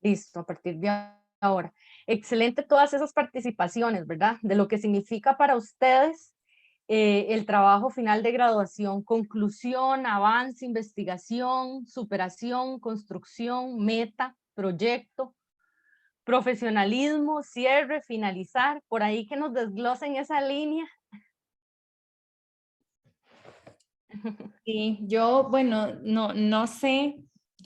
Listo, a partir de ahora. Excelente todas esas participaciones, ¿verdad? De lo que significa para ustedes el trabajo final de graduación, conclusión, avance, investigación, superación, construcción, meta, proyecto, profesionalismo, cierre, finalizar, por ahí que nos desglosen esa línea. Sí, yo, bueno, no sé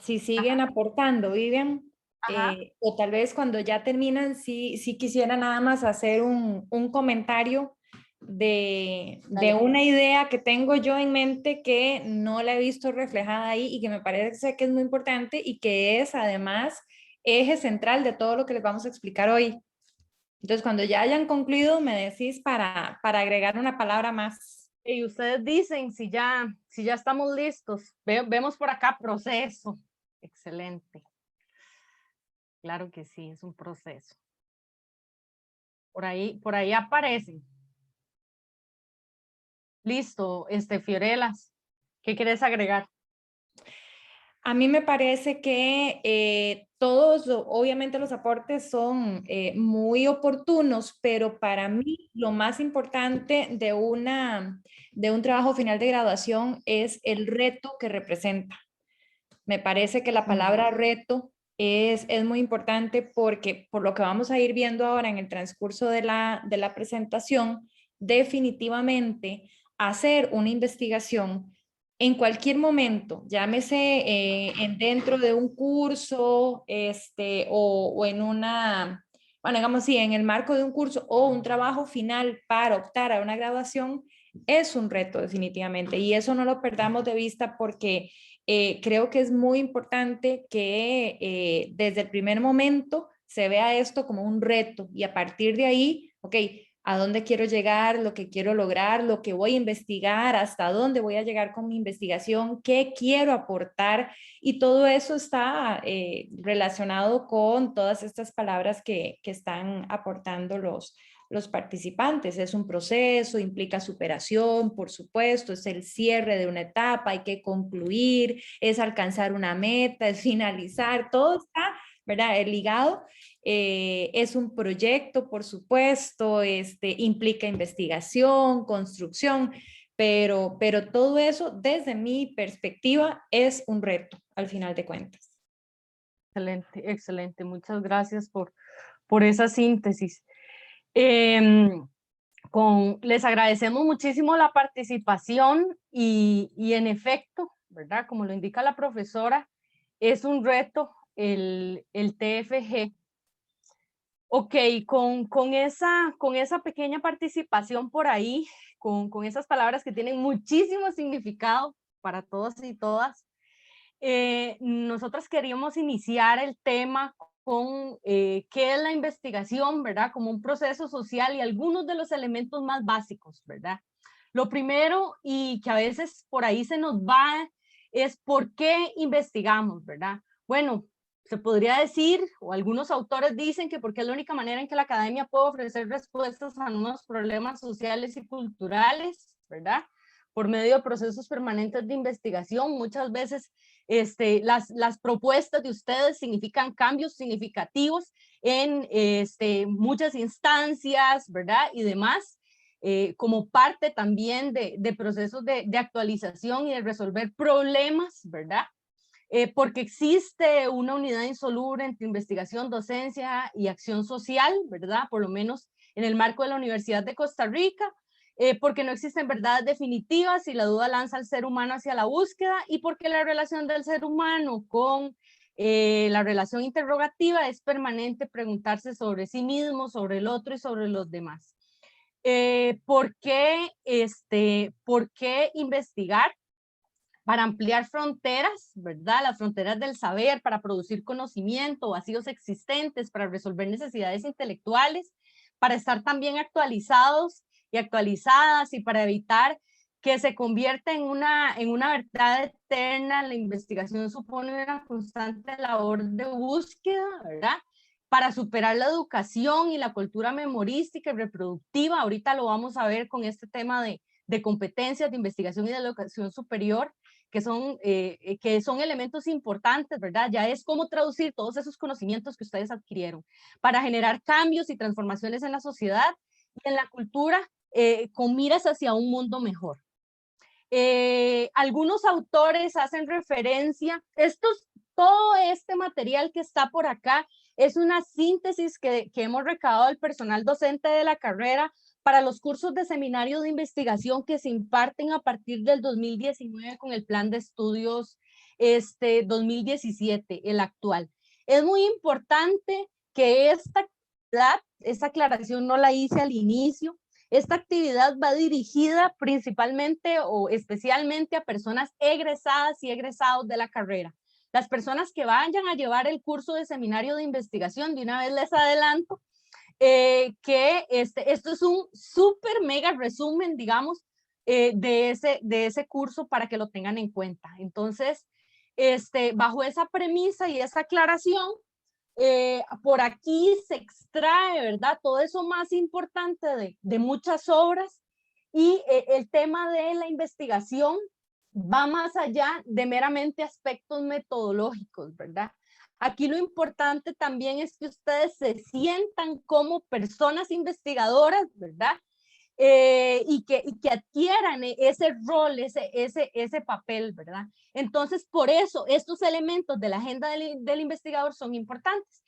si siguen Ajá, aportando, Vivian, ajá, o tal vez cuando ya terminan, sí quisiera nada más hacer un comentario de dale. una idea que tengo yo en mente que no la he visto reflejada ahí y que me parece que es muy importante y que es además eje central de todo lo que les vamos a explicar hoy. Entonces, cuando ya hayan concluido, me decís para agregar una palabra más. Y ustedes dicen si ya estamos listos. Vemos por acá proceso. Excelente. Claro que sí, es un proceso. Por ahí aparecen. Listo, Fiorelas, ¿qué quieres agregar? A mí me parece que todos, obviamente los aportes son muy oportunos, pero para mí lo más importante de un trabajo final de graduación es el reto que representa. Me parece que la Ujú. palabra reto es muy importante porque por lo que vamos a ir viendo ahora en el transcurso de la presentación, definitivamente hacer una investigación en cualquier momento, llámese dentro de un curso o en una, bueno, digamos así, en el marco de un curso o un trabajo final para optar a una graduación, es un reto definitivamente. Y eso no lo perdamos de vista porque creo que es muy importante que desde el primer momento se vea esto como un reto y a partir de ahí, ok, a dónde quiero llegar, lo que quiero lograr, lo que voy a investigar, hasta dónde voy a llegar con mi investigación, qué quiero aportar y todo eso está relacionado con todas estas palabras que están aportando los participantes. Es un proceso, implica superación, por supuesto, es el cierre de una etapa, hay que concluir, es alcanzar una meta, es finalizar, todo está, ¿verdad? Ligado. Es un proyecto, por supuesto, implica investigación, construcción, pero todo eso, desde mi perspectiva, es un reto, al final de cuentas. Excelente, excelente. Muchas gracias por esa síntesis. Em, les agradecemos muchísimo la participación y en efecto, ¿verdad? Como lo indica la profesora, es un reto el TFG. Ok, con esa pequeña participación por ahí, con esas palabras que tienen muchísimo significado para todos y todas, nosotros queríamos iniciar el tema con qué es la investigación, ¿verdad? Como un proceso social y algunos de los elementos más básicos, ¿verdad? Lo primero, y que a veces por ahí se nos va, es por qué investigamos, ¿verdad? Bueno, se podría decir, o algunos autores dicen que porque es la única manera en que la academia puede ofrecer respuestas a unos problemas sociales y culturales, ¿verdad? Por medio de procesos permanentes de investigación. Muchas veces las propuestas de ustedes significan cambios significativos en muchas instancias, ¿verdad? Y demás, como parte también de procesos de actualización y de resolver problemas, ¿verdad? Porque existe una unidad insoluble entre investigación, docencia y acción social, ¿verdad? Por lo menos en el marco de la Universidad de Costa Rica, porque no existen verdades definitivas y la duda lanza al ser humano hacia la búsqueda y porque la relación del ser humano con la relación interrogativa es permanente preguntarse sobre sí mismo, sobre el otro y sobre los demás. ¿Por qué investigar? Para ampliar fronteras, ¿verdad? Las fronteras del saber, para producir conocimiento, vacíos existentes, para resolver necesidades intelectuales, para estar también actualizados y actualizadas y para evitar que se convierta en una verdad eterna. La investigación supone una constante labor de búsqueda, ¿verdad? Para superar la educación y la cultura memorística y reproductiva. Ahorita lo vamos a ver con este tema de competencias de investigación y de educación superior. que son elementos importantes, ¿verdad? Ya es cómo traducir todos esos conocimientos que ustedes adquirieron para generar cambios y transformaciones en la sociedad y en la cultura con miras hacia un mundo mejor. Algunos autores hacen referencia, todo este material que está por acá es una síntesis que hemos recabado del personal docente de la carrera para los cursos de seminario de investigación que se imparten a partir del 2019 con el plan de estudios 2017, el actual. Es muy importante que esta aclaración no la hice al inicio. Esta actividad va dirigida principalmente o especialmente a personas egresadas y egresados de la carrera. Las personas que vayan a llevar el curso de seminario de investigación, de una vez les adelanto, que esto es un súper mega resumen, digamos, de ese curso para que lo tengan en cuenta. Entonces, bajo esa premisa y esa aclaración, por aquí se extrae, ¿verdad? Todo eso más importante de muchas obras y el tema de la investigación va más allá de meramente aspectos metodológicos, ¿verdad? Aquí lo importante también es que ustedes se sientan como personas investigadoras, ¿verdad? Y que adquieran ese rol, ese papel, ¿verdad? Entonces, por eso, estos elementos de la agenda del investigador son importantes.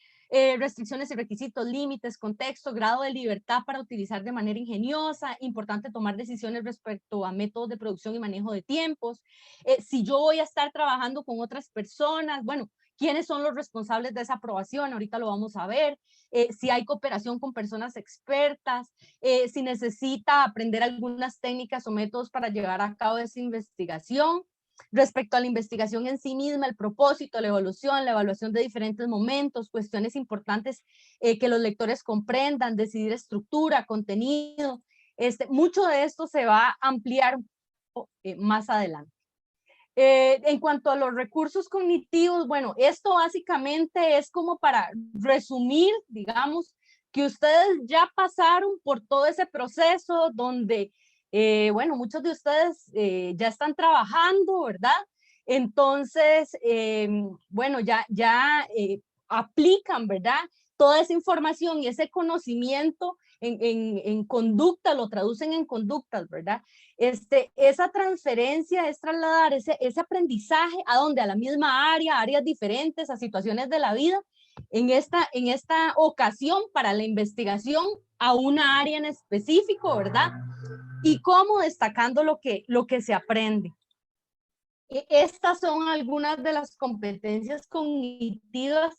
Restricciones y requisitos, límites, contexto, grado de libertad para utilizar de manera ingeniosa, importante tomar decisiones respecto a métodos de producción y manejo de tiempos. Si yo voy a estar trabajando con otras personas, bueno, ¿quiénes son los responsables de esa aprobación? Ahorita lo vamos a ver. Si hay cooperación con personas expertas, si necesita aprender algunas técnicas o métodos para llevar a cabo esa investigación. Respecto a la investigación en sí misma, el propósito, la evaluación de diferentes momentos, cuestiones importantes que los lectores comprendan, decidir estructura, contenido. Mucho de esto se va a ampliar más adelante. En cuanto a los recursos cognitivos, bueno, esto básicamente es como para resumir, digamos, que ustedes ya pasaron por todo ese proceso donde, bueno, muchos de ustedes ya están trabajando, ¿verdad? Entonces, bueno, ya aplican, ¿verdad? Toda esa información y ese conocimiento en conducta, lo traducen en conductas, ¿verdad? Esa transferencia es trasladar ese aprendizaje a donde, a la misma área, áreas diferentes, a situaciones de la vida, en esta ocasión para la investigación a una área en específico, ¿verdad? Y cómo destacando lo que se aprende. Estas son algunas de las competencias cognitivas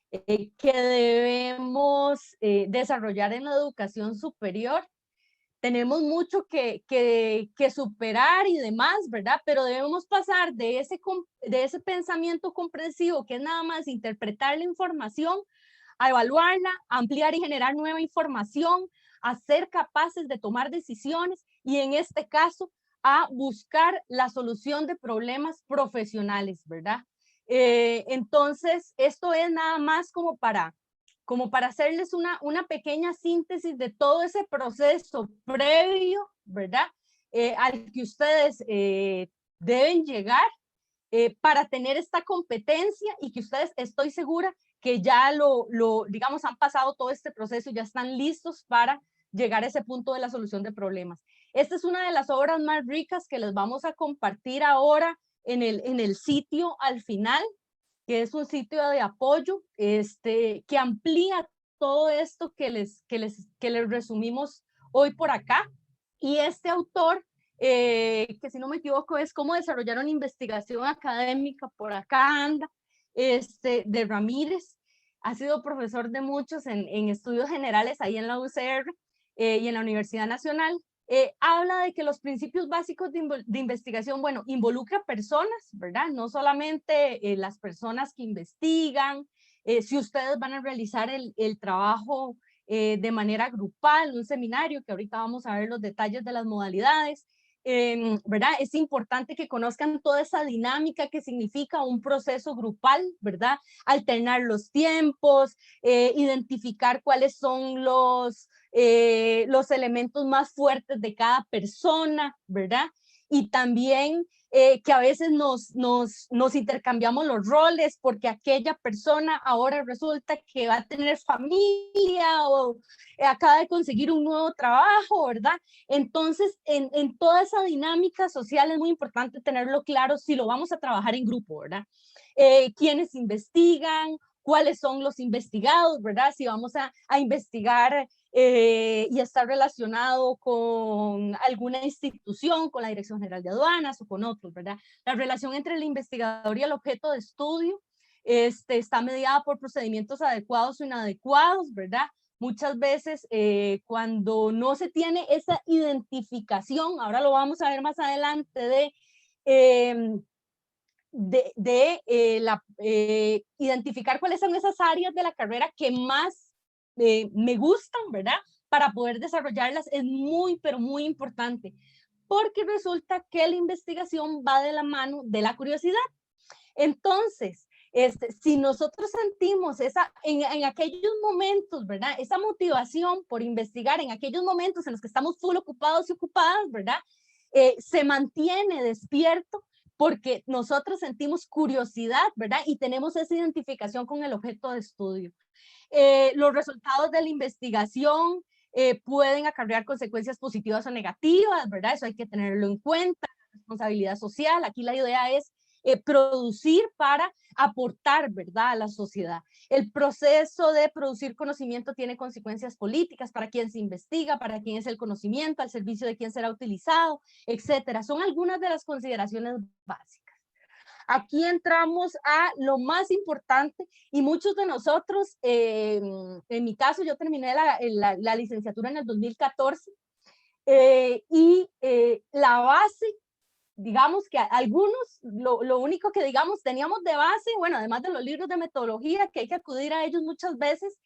que debemos desarrollar en la educación superior. Tenemos mucho que superar y demás, ¿verdad? Pero debemos pasar de ese pensamiento comprensivo, que es nada más interpretar la información, a evaluarla, ampliar y generar nueva información, a ser capaces de tomar decisiones y en este caso a buscar la solución de problemas profesionales, ¿verdad? Entonces, esto es nada más como para hacerles una pequeña síntesis de todo ese proceso previo, ¿verdad? Al que ustedes deben llegar para tener esta competencia y que ustedes, estoy segura, que ya digamos, han pasado todo este proceso y ya están listos para llegar a ese punto de la solución de problemas. Esta es una de las obras más ricas que les vamos a compartir ahora en el sitio al final, que es un sitio de apoyo que amplía todo esto que les resumimos hoy por acá. Y este autor, que si no me equivoco es Cómo desarrollar una investigación académica, por acá anda, de Ramírez, ha sido profesor de muchos en estudios generales ahí en la UCR y en la Universidad Nacional. Habla de que los principios básicos de investigación, bueno, involucra personas, ¿verdad? No solamente las personas que investigan, si ustedes van a realizar el trabajo de manera grupal, un seminario, que ahorita vamos a ver los detalles de las modalidades, ¿verdad? Es importante que conozcan toda esa dinámica que significa un proceso grupal, ¿verdad? Alternar los tiempos, identificar cuáles son los elementos más fuertes de cada persona, ¿verdad? y también que a veces nos intercambiamos los roles porque aquella persona ahora resulta que va a tener familia o acaba de conseguir un nuevo trabajo, ¿verdad? Entonces, en toda esa dinámica social es muy importante tenerlo claro si lo vamos a trabajar en grupo, ¿verdad? Quiénes investigan, cuáles son los investigados, ¿verdad? Si vamos a investigar y estar relacionado con alguna institución, con la Dirección General de Aduanas o con otros, ¿verdad? La relación entre el investigador y el objeto de estudio está mediada por procedimientos adecuados o inadecuados, ¿verdad? Muchas veces cuando no se tiene esa identificación, ahora lo vamos a ver más adelante, identificar cuáles son esas áreas de la carrera que más me gustan, ¿verdad? Para poder desarrollarlas es muy, pero muy importante, porque resulta que la investigación va de la mano de la curiosidad. Entonces, si nosotros sentimos en aquellos momentos, ¿verdad? Esa motivación por investigar, en aquellos momentos en los que estamos full ocupados y ocupadas, ¿verdad? Se mantiene despierto porque nosotros sentimos curiosidad, ¿verdad? Y tenemos esa identificación con el objeto de estudio. Los resultados de la investigación pueden acarrear consecuencias positivas o negativas, ¿verdad? Eso hay que tenerlo en cuenta. Responsabilidad social, aquí la idea es producir para aportar, ¿verdad?, a la sociedad. El proceso de producir conocimiento tiene consecuencias políticas para quien se investiga, para quien es el conocimiento, al servicio de quién será utilizado, etcétera. Son algunas de las consideraciones básicas. Aquí entramos a lo más importante y muchos de nosotros, en mi caso, yo terminé la licenciatura en el 2014 y la base, digamos que algunos, lo único que digamos teníamos de base, bueno, además de los libros de metodología que hay que acudir a ellos muchas veces,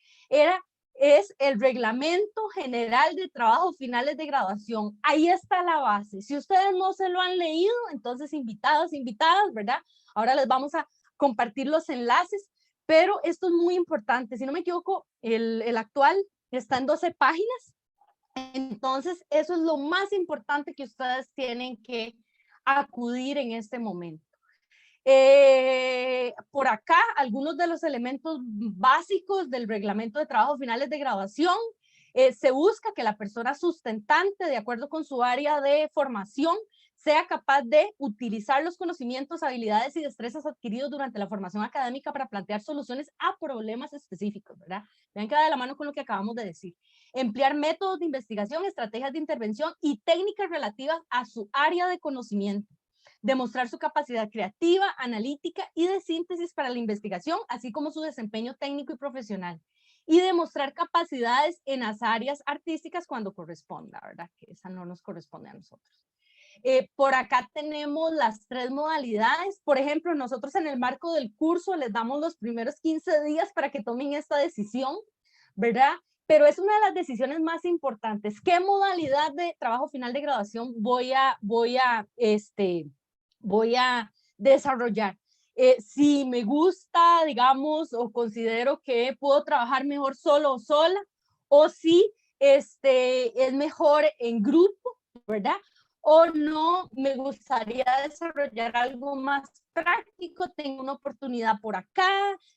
es el Reglamento General de Trabajos Finales de Graduación. Ahí está la base. Si ustedes no se lo han leído, entonces invitados, invitadas, ¿verdad? Ahora les vamos a compartir los enlaces, pero esto es muy importante. Si no me equivoco, el actual está en 12 páginas. Entonces, eso es lo más importante que ustedes tienen que acudir en este momento. Por acá, algunos de los elementos básicos del reglamento de trabajos finales de graduación. Se busca que la persona sustentante, de acuerdo con su área de formación, sea capaz de utilizar los conocimientos, habilidades y destrezas adquiridos durante la formación académica para plantear soluciones a problemas específicos, ¿verdad? Vean que va de la mano con lo que acabamos de decir. Emplear métodos de investigación, estrategias de intervención y técnicas relativas a su área de conocimiento. Demostrar su capacidad creativa, analítica y de síntesis para la investigación, así como su desempeño técnico y profesional. Y demostrar capacidades en las áreas artísticas cuando corresponda, ¿verdad? Que esa no nos corresponde a nosotros. Por acá tenemos las 3 modalidades. Por ejemplo, nosotros en el marco del curso les damos los primeros 15 días para que tomen esta decisión, ¿verdad? Pero es una de las decisiones más importantes. ¿Qué modalidad de trabajo final de graduación voy a desarrollar? Si me gusta, digamos, o considero que puedo trabajar mejor solo o sola, o si es mejor en grupo, ¿verdad? O no, me gustaría desarrollar algo más práctico, tengo una oportunidad por acá,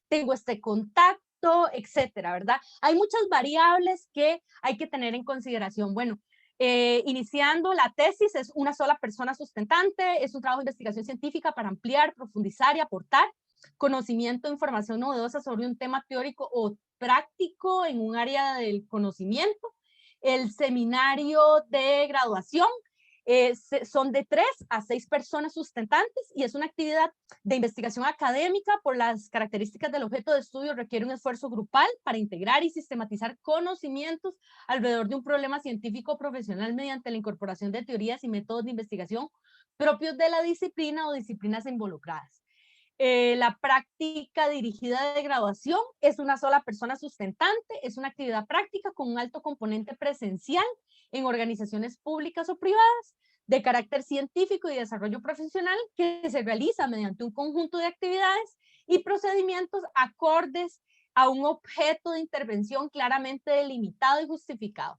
tengo este contacto, etcétera, ¿verdad? Hay muchas variables que hay que tener en consideración. Bueno, iniciando la tesis, es una sola persona sustentante, es un trabajo de investigación científica para ampliar, profundizar y aportar conocimiento, información novedosa sobre un tema teórico o práctico en un área del conocimiento. El seminario de graduación son de 3 a 6 personas sustentantes y es una actividad de investigación académica. Por las características del objeto de estudio, requiere un esfuerzo grupal para integrar y sistematizar conocimientos alrededor de un problema científico profesional mediante la incorporación de teorías y métodos de investigación propios de la disciplina o disciplinas involucradas. La práctica dirigida de graduación es una sola persona sustentante, es una actividad práctica con un alto componente presencial en organizaciones públicas o privadas de carácter científico y desarrollo profesional que se realiza mediante un conjunto de actividades y procedimientos acordes a un objeto de intervención claramente delimitado y justificado.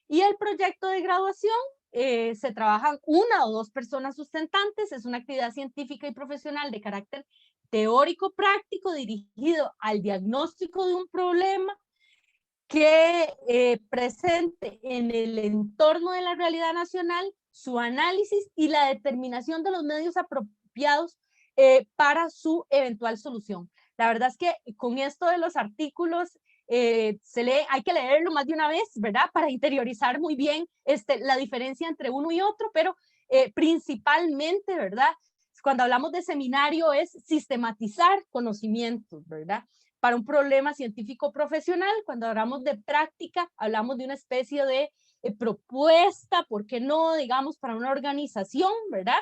Y el proyecto de graduación se trabajan una o dos personas sustentantes, es una actividad científica y profesional de carácter teórico práctico dirigido al diagnóstico de un problema que presente en el entorno de la realidad nacional su análisis y la determinación de los medios apropiados para su eventual solución. La verdad es que con esto de los artículos hay que leerlo más de una vez, ¿verdad? Para interiorizar muy bien la diferencia entre uno y otro, pero principalmente, ¿verdad? Cuando hablamos de seminario es sistematizar conocimientos, ¿verdad? Para un problema científico profesional. Cuando hablamos de práctica, hablamos de una especie de propuesta, ¿por qué no? Digamos, para una organización, ¿verdad?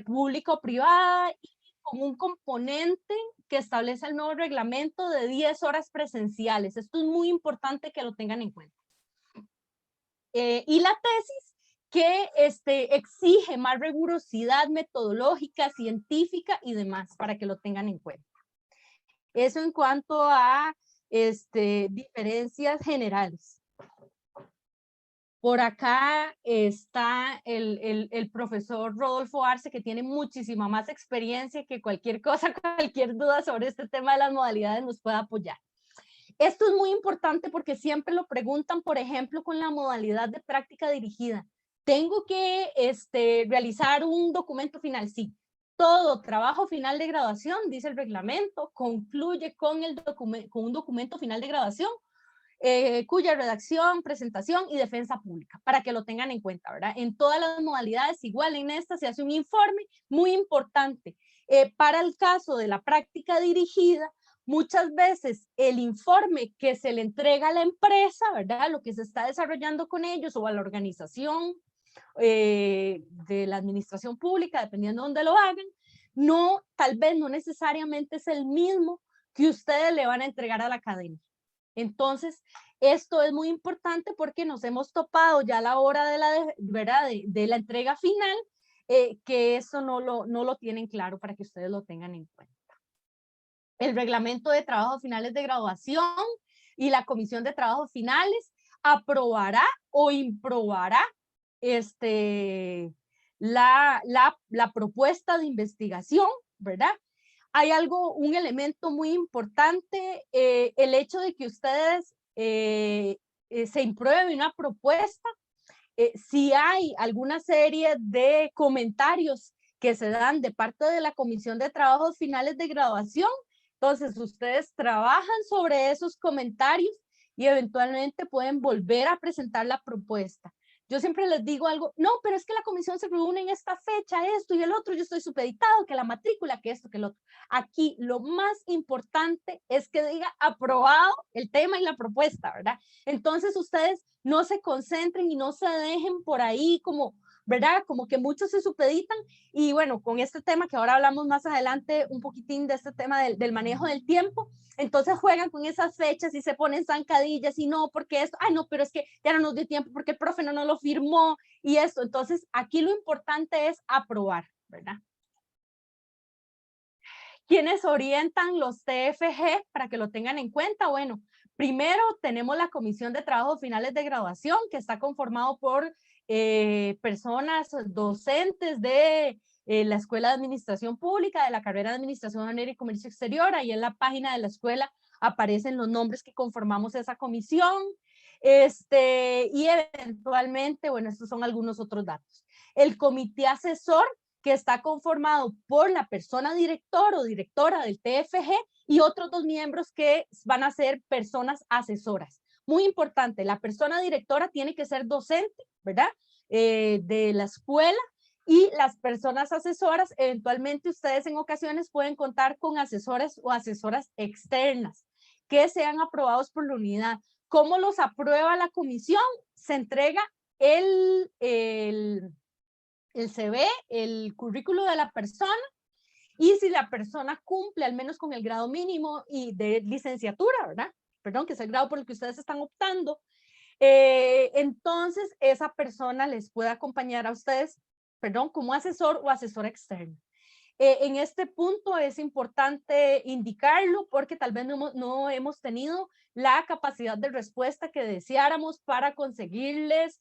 Público-privada, y con un componente que establece el nuevo reglamento de 10 horas presenciales. Esto es muy importante que lo tengan en cuenta. Y la tesis que exige más rigurosidad metodológica, científica y demás, para que lo tengan en cuenta. Eso en cuanto a diferencias generales. Por acá está el profesor Rodolfo Arce, que tiene muchísima más experiencia, que cualquier cosa, cualquier duda sobre este tema de las modalidades nos pueda apoyar. Esto es muy importante porque siempre lo preguntan, por ejemplo, con la modalidad de práctica dirigida. ¿Tengo que realizar un documento final? Sí. Todo trabajo final de graduación, dice el reglamento, concluye con un documento final de graduación, cuya redacción, presentación y defensa pública, para que lo tengan en cuenta, ¿verdad? En todas las modalidades, igual en esta se hace un informe muy importante. Para el caso de la práctica dirigida, muchas veces el informe que se le entrega a la empresa, ¿verdad? Lo que se está desarrollando con ellos o a la organización de la administración pública, dependiendo de dónde lo hagan, tal vez no necesariamente es el mismo que ustedes le van a entregar a la academia. Entonces, esto es muy importante porque nos hemos topado ya a la hora de la entrega final, que eso no lo tienen claro, para que ustedes lo tengan en cuenta. El reglamento de trabajos finales de graduación y la comisión de trabajos finales aprobará o improbará la propuesta de investigación, ¿verdad? Hay un elemento muy importante, el hecho de que ustedes se impruebe una propuesta, si hay alguna serie de comentarios que se dan de parte de la Comisión de Trabajos Finales de Graduación, entonces ustedes trabajan sobre esos comentarios y eventualmente pueden volver a presentar la propuesta. Yo siempre les digo algo, no, pero es que la comisión se reúne en esta fecha, esto y el otro, yo estoy supeditado, que la matrícula, que esto, que el otro. Aquí lo más importante es que diga aprobado el tema y la propuesta, ¿verdad? Entonces ustedes no se concentren y no se dejen por ahí como, ¿verdad? Como que muchos se supeditan. Y bueno, con este tema que ahora hablamos más adelante, un poquitín de este tema del manejo del tiempo, entonces juegan con esas fechas y se ponen zancadillas y no, porque esto, ay no, pero es que ya no nos dio tiempo porque el profe no nos lo firmó y esto. Entonces aquí lo importante es aprobar, ¿verdad? ¿Quiénes orientan los TFG para que lo tengan en cuenta? Bueno, primero tenemos la Comisión de Trabajos Finales de Graduación, que está conformado por personas docentes de la Escuela de Administración Pública, de la carrera de Administración Aduanera y Comercio Exterior. Ahí en la página de la escuela aparecen los nombres que conformamos esa comisión. Y eventualmente, bueno, estos son algunos otros datos. El comité asesor, que está conformado por la persona director o directora del TFG y otros 2 miembros que van a ser personas asesoras. Muy importante, la persona directora tiene que ser docente, ¿verdad? De la escuela, y las personas asesoras, eventualmente ustedes en ocasiones pueden contar con asesores o asesoras externas que sean aprobados por la unidad. ¿Cómo los aprueba la comisión? Se entrega el CV, el currículo de la persona, y si la persona cumple al menos con el grado mínimo y de licenciatura, ¿verdad? Perdón, que es el grado por el que ustedes están optando, entonces esa persona les puede acompañar a ustedes, perdón, como asesor o asesora externa. En este punto es importante indicarlo porque tal vez no hemos tenido la capacidad de respuesta que deseáramos para conseguirles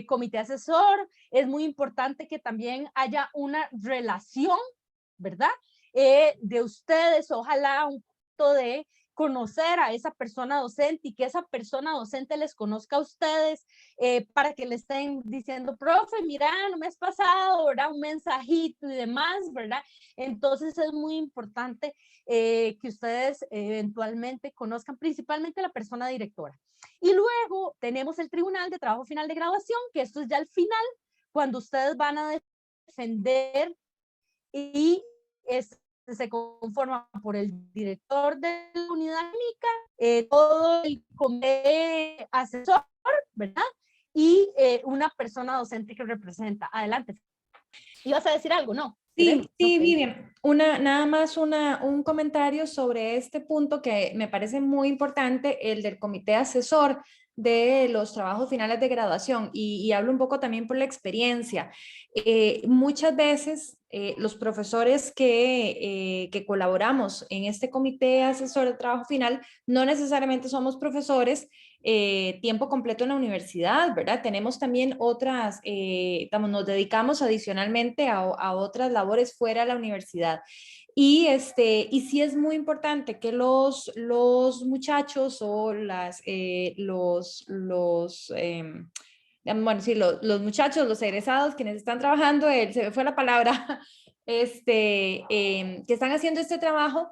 comité asesor. Es muy importante que también haya una relación, ¿verdad? De ustedes, ojalá un punto de conocer a esa persona docente y que esa persona docente les conozca a ustedes para que le estén diciendo, profe, mira, no me has pasado, ¿verdad? Un mensajito y demás, ¿verdad? Entonces es muy importante que ustedes eventualmente conozcan principalmente a la persona directora. Y luego tenemos el Tribunal de Trabajo Final de Graduación, que esto es ya el final, cuando ustedes van a defender y se conforma por el director de la unidad clínica, todo el comité asesor, ¿verdad? Y una persona docente que representa. Adelante. ¿Ibas a decir algo? No. Sí, sí, Okay. Vivian, nada más un comentario sobre este punto que me parece muy importante, el del comité asesor de los trabajos finales de graduación, y hablo un poco también por la experiencia. Muchas veces los profesores que colaboramos en este comité asesor de trabajo final no necesariamente somos profesores tiempo completo en la universidad, ¿verdad? Tenemos también otras, nos dedicamos adicionalmente a otras labores fuera de la universidad. Y sí es muy importante que los muchachos o bueno, sí, los muchachos, los egresados, quienes están trabajando, se me fue la palabra, que están haciendo este trabajo,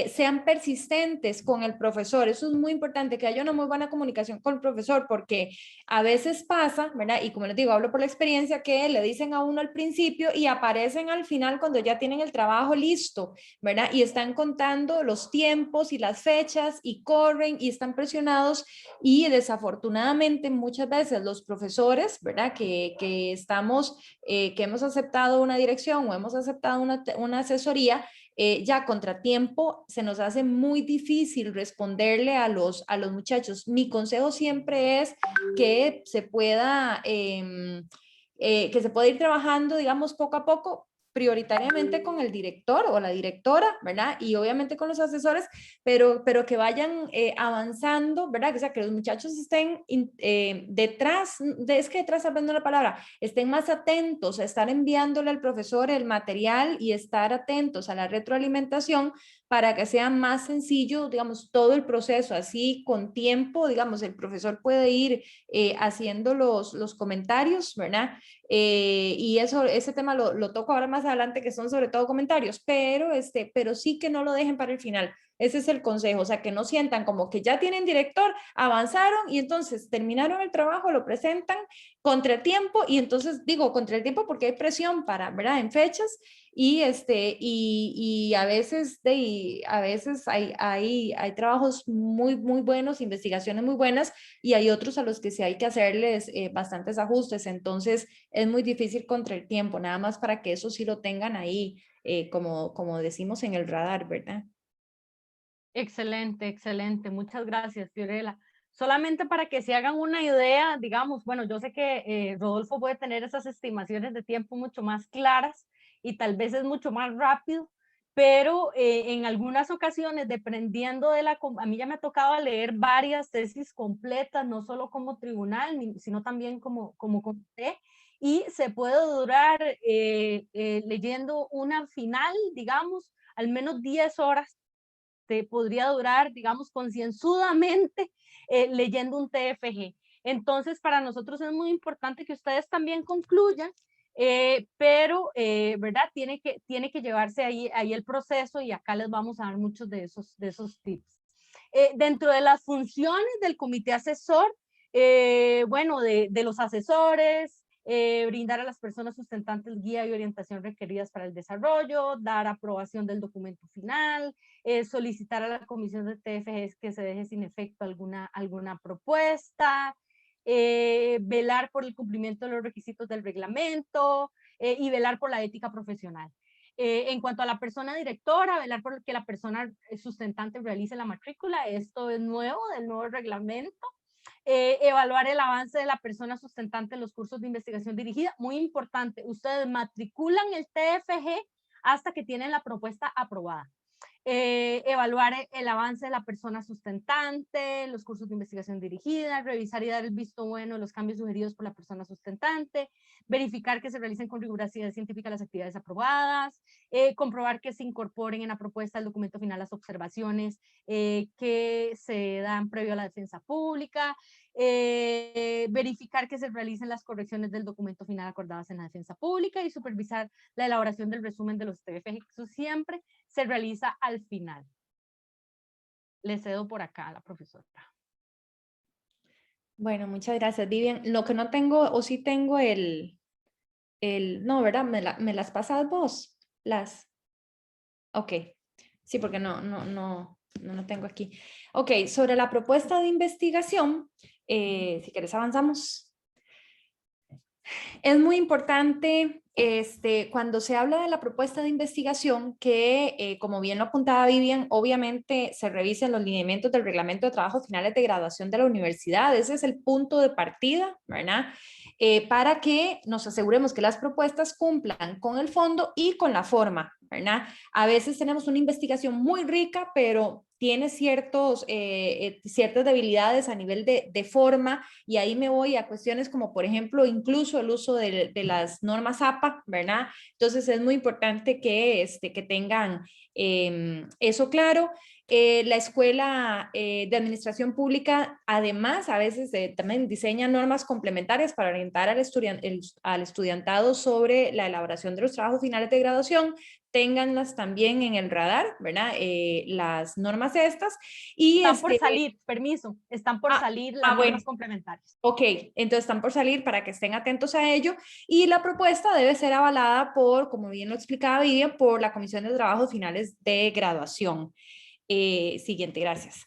sean persistentes con el profesor. Eso es muy importante, que haya una muy buena comunicación con el profesor, porque a veces pasa, ¿verdad? Y como les digo, hablo por la experiencia, que le dicen a uno al principio y aparecen al final cuando ya tienen el trabajo listo, ¿verdad? Y están contando los tiempos y las fechas y corren y están presionados, y desafortunadamente muchas veces los profesores, ¿verdad? Que estamos, que hemos aceptado una dirección o hemos aceptado una asesoría, ya contratiempo, se nos hace muy difícil responderle a los muchachos. Mi consejo siempre es que se pueda, que se pueda ir trabajando, digamos, poco a poco, prioritariamente con el director o la directora, ¿verdad? Y obviamente con los asesores, pero que vayan avanzando, ¿verdad? O sea, que los muchachos estén detrás, es que detrás, aprendo la palabra, estén más atentos a estar enviándole al profesor el material y estar atentos a la retroalimentación para que sea más sencillo, digamos, todo el proceso, así con tiempo, digamos, el profesor puede ir haciendo los comentarios, ¿verdad? Y ese tema lo toco ahora más adelante, que son sobre todo comentarios, pero sí que no lo dejen para el final. Ese es el consejo, o sea, que no sientan como que ya tienen director, avanzaron y entonces terminaron el trabajo, lo presentan contra el tiempo, y entonces digo contra el tiempo porque hay presión para, ¿verdad? En fechas, y a veces hay trabajos muy buenos, investigaciones muy buenas, y hay otros a los que sí hay que hacerles bastantes ajustes. Entonces es muy difícil contra el tiempo, nada más para que eso sí lo tengan ahí, como decimos, en el radar, ¿verdad? Excelente, excelente. Muchas gracias, Fiorella. Solamente para que se hagan una idea, digamos, bueno, yo sé que Rodolfo puede tener esas estimaciones de tiempo mucho más claras y tal vez es mucho más rápido, pero en algunas ocasiones, dependiendo de a mí ya me ha tocado leer varias tesis completas, no solo como tribunal, sino también como comité, y se puede durar leyendo una final, digamos, al menos 10 horas te podría durar, digamos, concienzudamente leyendo un TFG. Entonces, para nosotros es muy importante que ustedes también concluyan, pero, ¿verdad? Tiene que llevarse ahí el proceso y acá les vamos a dar muchos de esos tips. Dentro de las funciones del comité asesor, bueno, de los asesores, brindar a las personas sustentantes guía y orientación requeridas para el desarrollo, dar aprobación del documento final, solicitar a la comisión de TFGs que se deje sin efecto alguna propuesta, velar por el cumplimiento de los requisitos del reglamento y velar por la ética profesional. En cuanto a la persona directora, velar por que la persona sustentante realice la matrícula, esto es nuevo, del nuevo reglamento. Evaluar el avance de la persona sustentante en los cursos de investigación dirigida, muy importante, ustedes matriculan el TFG hasta que tienen la propuesta aprobada. Evaluar el avance de la persona sustentante, los cursos de investigación dirigida, revisar y dar el visto bueno de los cambios sugeridos por la persona sustentante, verificar que se realicen con rigurosidad científica las actividades aprobadas, comprobar que se incorporen en la propuesta del documento final las observaciones que se dan previo a la defensa pública, verificar que se realicen las correcciones del documento final acordadas en la defensa pública y supervisar la elaboración del resumen de los TFG. Eso siempre se realiza al final. Le cedo por acá a la profesora. Bueno, muchas gracias, Vivian. Lo que no tengo, o sí tengo no, ¿verdad? ¿Me las pasas vos? Ok. Sí, porque no tengo aquí. Ok, sobre la propuesta de investigación, si quieres avanzamos. Es muy importante cuando se habla de la propuesta de investigación que, como bien lo apuntaba Vivian, obviamente se revisen los lineamientos del reglamento de trabajos finales de graduación de la universidad. Ese es el punto de partida, ¿verdad? Para que nos aseguremos que las propuestas cumplan con el fondo y con la forma, ¿verdad? A veces tenemos una investigación muy rica, pero tiene ciertas debilidades a nivel de forma, y ahí me voy a cuestiones como, por ejemplo, incluso el uso de las normas APA, ¿verdad? Entonces es muy importante que tengan eso claro. La escuela de administración pública, además, a veces también diseña normas complementarias para orientar al estudiantado sobre la elaboración de los trabajos finales de graduación. Ténganlas también en el radar, ¿verdad? Las normas estas. Y están por salir, permiso, están por salir las normas bueno, complementarias. Ok, entonces están por salir para que estén atentos a ello, y la propuesta debe ser avalada por, como bien lo explicaba Vivian, por la Comisión de Trabajos Finales de Graduación. Siguiente, gracias.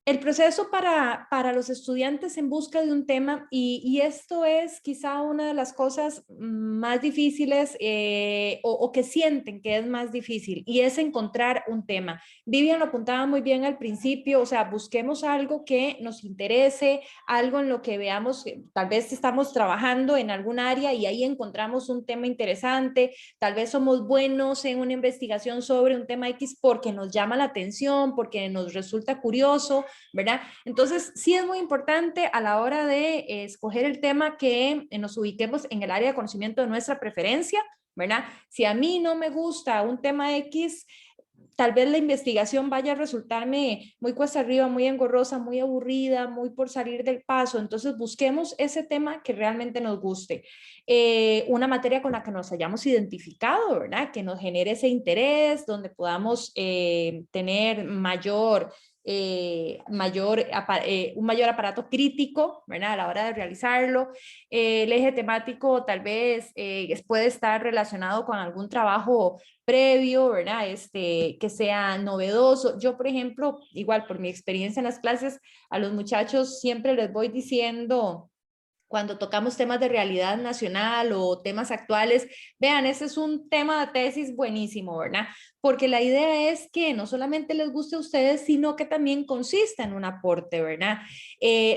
El proceso para los estudiantes en busca de un tema, y esto es quizá una de las cosas más difíciles o que sienten que es más difícil, y es encontrar un tema. Vivian lo apuntaba muy bien al principio, o sea, busquemos algo que nos interese, algo en lo que veamos, tal vez estamos trabajando en algún área y ahí encontramos un tema interesante, tal vez somos buenos en una investigación sobre un tema X porque nos llama la atención, porque nos resulta curioso, ¿verdad? Entonces, sí es muy importante a la hora de escoger el tema que nos ubiquemos en el área de conocimiento de nuestra preferencia, ¿verdad? Si a mí no me gusta un tema X, tal vez la investigación vaya a resultarme muy cuesta arriba, muy engorrosa, muy aburrida, muy por salir del paso. Entonces busquemos ese tema que realmente nos guste. Una materia con la que nos hayamos identificado, ¿verdad? Que nos genere ese interés, donde podamos tener un mayor aparato crítico, ¿verdad? A la hora de realizarlo. El eje temático tal vez puede estar relacionado con algún trabajo previo, ¿verdad? Que sea novedoso. Yo, por ejemplo, igual por mi experiencia en las clases, a los muchachos siempre les voy diciendo, cuando tocamos temas de realidad nacional o temas actuales, vean, ese es un tema de tesis buenísimo, ¿verdad? Porque la idea es que no solamente les guste a ustedes, sino que también consista en un aporte, ¿verdad?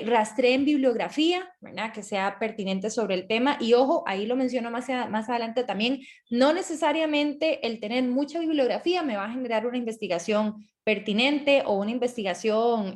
Rastreen bibliografía, ¿verdad? Que sea pertinente sobre el tema, y ojo, ahí lo menciono más adelante también, no necesariamente el tener mucha bibliografía me va a generar una investigación pertinente o una investigación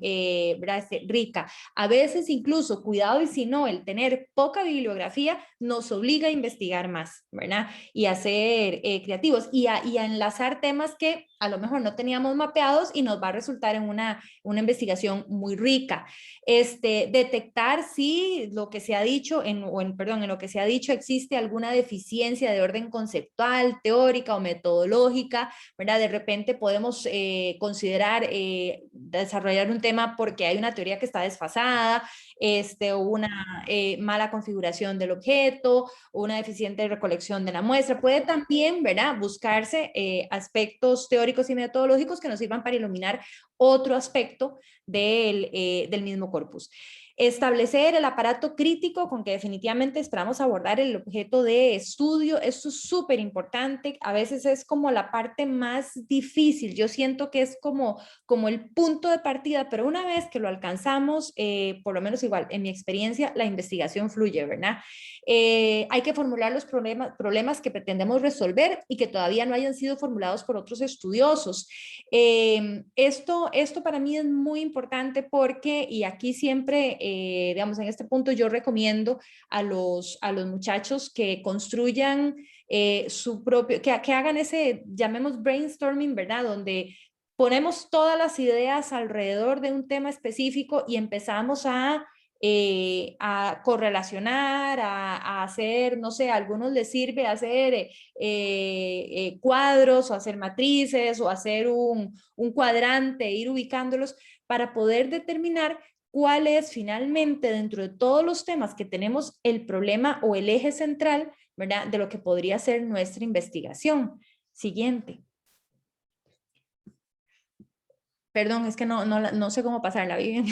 rica. A veces incluso, cuidado y si no, el tener poca bibliografía nos obliga a investigar más, ¿verdad? Y a ser creativos y a enlazar temas que a lo mejor no teníamos mapeados y nos va a resultar en una investigación muy rica. Detectar si lo que se ha dicho, en lo que se ha dicho existe alguna deficiencia de orden conceptual, teórica o metodológica, ¿verdad? De repente podemos considerar desarrollar un tema porque hay una teoría que está desfasada, o una mala configuración del objeto, o una deficiente recolección de la muestra. Puede también, ¿verdad?, buscarse aspectos teóricos y metodológicos que nos sirvan para iluminar otro aspecto del mismo corpus. Establecer el aparato crítico con que definitivamente esperamos abordar el objeto de estudio. Esto es súper importante. A veces es como la parte más difícil. Yo siento que es como el punto de partida, pero una vez que lo alcanzamos, por lo menos igual, en mi experiencia, la investigación fluye, ¿verdad? Hay que formular los problemas que pretendemos resolver y que todavía no hayan sido formulados por otros estudiosos. Esto para mí es muy importante porque, y aquí siempre, digamos, en este punto yo recomiendo a los muchachos que construyan su propio, que hagan ese, llamemos brainstorming, ¿verdad? Donde ponemos todas las ideas alrededor de un tema específico y empezamos a correlacionar, a hacer, no sé, a algunos les sirve hacer cuadros o hacer matrices o hacer un cuadrante, ir ubicándolos para poder determinar cuál es finalmente dentro de todos los temas que tenemos el problema o el eje central, ¿verdad? De lo que podría ser nuestra investigación. Siguiente. Perdón, es que no sé cómo pasarla bien.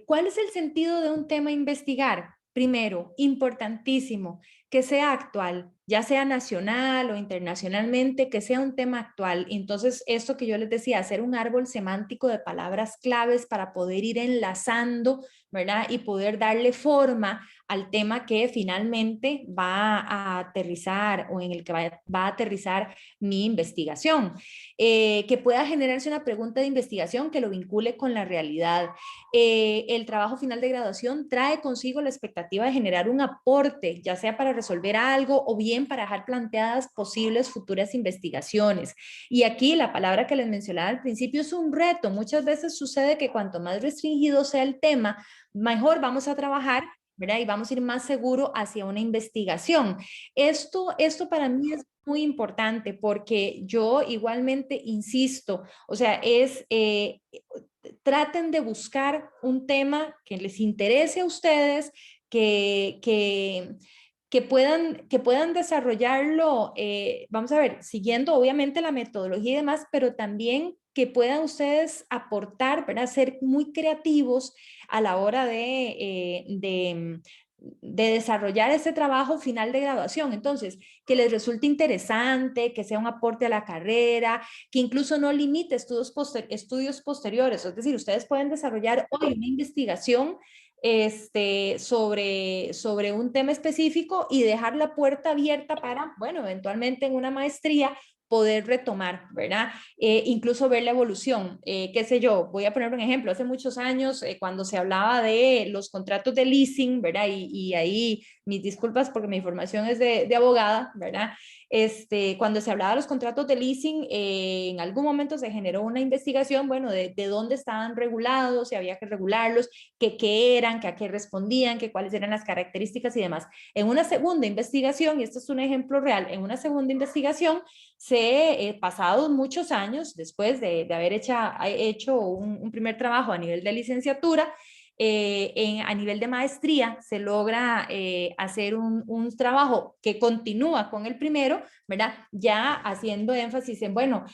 ¿Cuál es el sentido de un tema a investigar? Primero, importantísimo, que sea actual, ya sea nacional o internacionalmente, que sea un tema actual. Entonces, esto que yo les decía, hacer un árbol semántico de palabras claves para poder ir enlazando, ¿verdad? Y poder darle forma al tema que finalmente va a aterrizar o en el que va a aterrizar mi investigación. Que pueda generarse una pregunta de investigación que lo vincule con la realidad. El trabajo final de graduación trae consigo la expectativa de generar un aporte, ya sea para resolver algo o bien para dejar planteadas posibles futuras investigaciones. Y aquí la palabra que les mencionaba al principio es un reto. Muchas veces sucede que cuanto más restringido sea el tema, mejor vamos a trabajar, ¿verdad? Y vamos a ir más seguro hacia una investigación. Esto para mí es muy importante porque yo igualmente insisto, o sea, traten de buscar un tema que les interese a ustedes, que puedan desarrollarlo, vamos a ver, siguiendo obviamente la metodología y demás, pero también que puedan ustedes aportar, ¿verdad? Ser muy creativos a la hora de desarrollar ese trabajo final de graduación. Entonces, que les resulte interesante, que sea un aporte a la carrera, que incluso no limite estudios posteriores. Es decir, ustedes pueden desarrollar hoy una investigación sobre un tema específico y dejar la puerta abierta para, bueno, eventualmente en una maestría poder retomar, ¿verdad? Incluso ver la evolución. Qué sé yo, voy a poner un ejemplo. Hace muchos años, cuando se hablaba de los contratos de leasing, ¿verdad? Y ahí mis disculpas porque mi formación es de abogada, ¿verdad? Cuando se hablaba de los contratos de leasing, en algún momento se generó una investigación, bueno, de dónde estaban regulados, si había que regularlos, qué eran, a qué respondían, cuáles eran las características y demás. En una segunda investigación, y esto es un ejemplo real, en una segunda investigación, pasados muchos años, después de haber hecho un primer trabajo a nivel de licenciatura, a nivel de maestría se logra hacer un trabajo que continúa con el primero, ¿verdad? Ya haciendo énfasis en, bueno,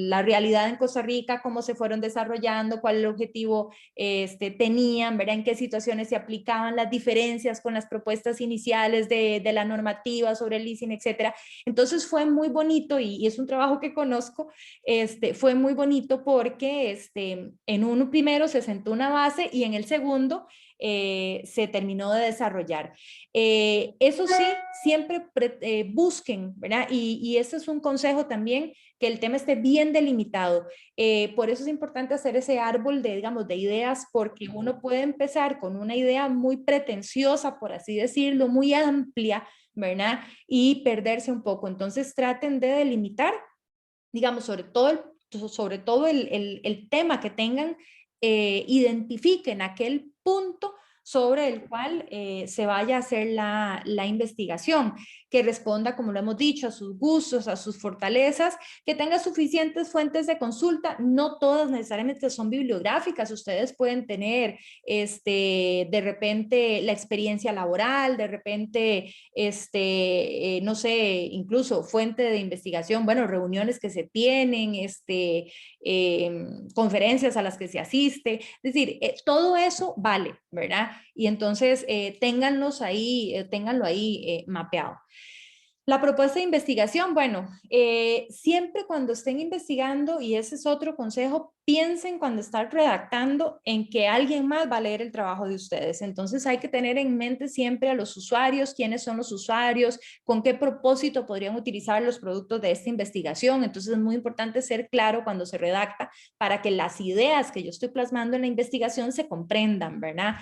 la realidad en Costa Rica, cómo se fueron desarrollando, cuál el objetivo tenían, ¿verdad? En qué situaciones se aplicaban las diferencias con las propuestas iniciales de la normativa sobre el leasing, etcétera. Entonces fue muy bonito y es un trabajo que conozco, fue muy bonito porque en un primero se sentó una base y en el segundo se terminó de desarrollar. Eso sí, siempre busquen, ¿verdad? Y ese es un consejo también, que el tema esté bien delimitado. Por eso es importante hacer ese árbol digamos, de ideas, porque uno puede empezar con una idea muy pretenciosa, por así decirlo, muy amplia, ¿verdad? Y perderse un poco. Entonces traten de delimitar, digamos, sobre todo el tema que tengan, identifiquen aquel punto sobre el cual se vaya a hacer la investigación, que responda, como lo hemos dicho, a sus gustos, a sus fortalezas, que tenga suficientes fuentes de consulta. No todas necesariamente son bibliográficas. Ustedes pueden tener de repente la experiencia laboral, de repente, no sé, incluso fuente de investigación, bueno, reuniones que se tienen, conferencias a las que se asiste, es decir, todo eso vale, ¿verdad? Y entonces ténganlo ahí mapeado. La propuesta de investigación, bueno, siempre cuando estén investigando, y ese es otro consejo, piensen cuando están redactando en que alguien más va a leer el trabajo de ustedes. Entonces hay que tener en mente siempre a los usuarios, quiénes son los usuarios, con qué propósito podrían utilizar los productos de esta investigación. Entonces es muy importante ser claro cuando se redacta para que las ideas que yo estoy plasmando en la investigación se comprendan, ¿verdad?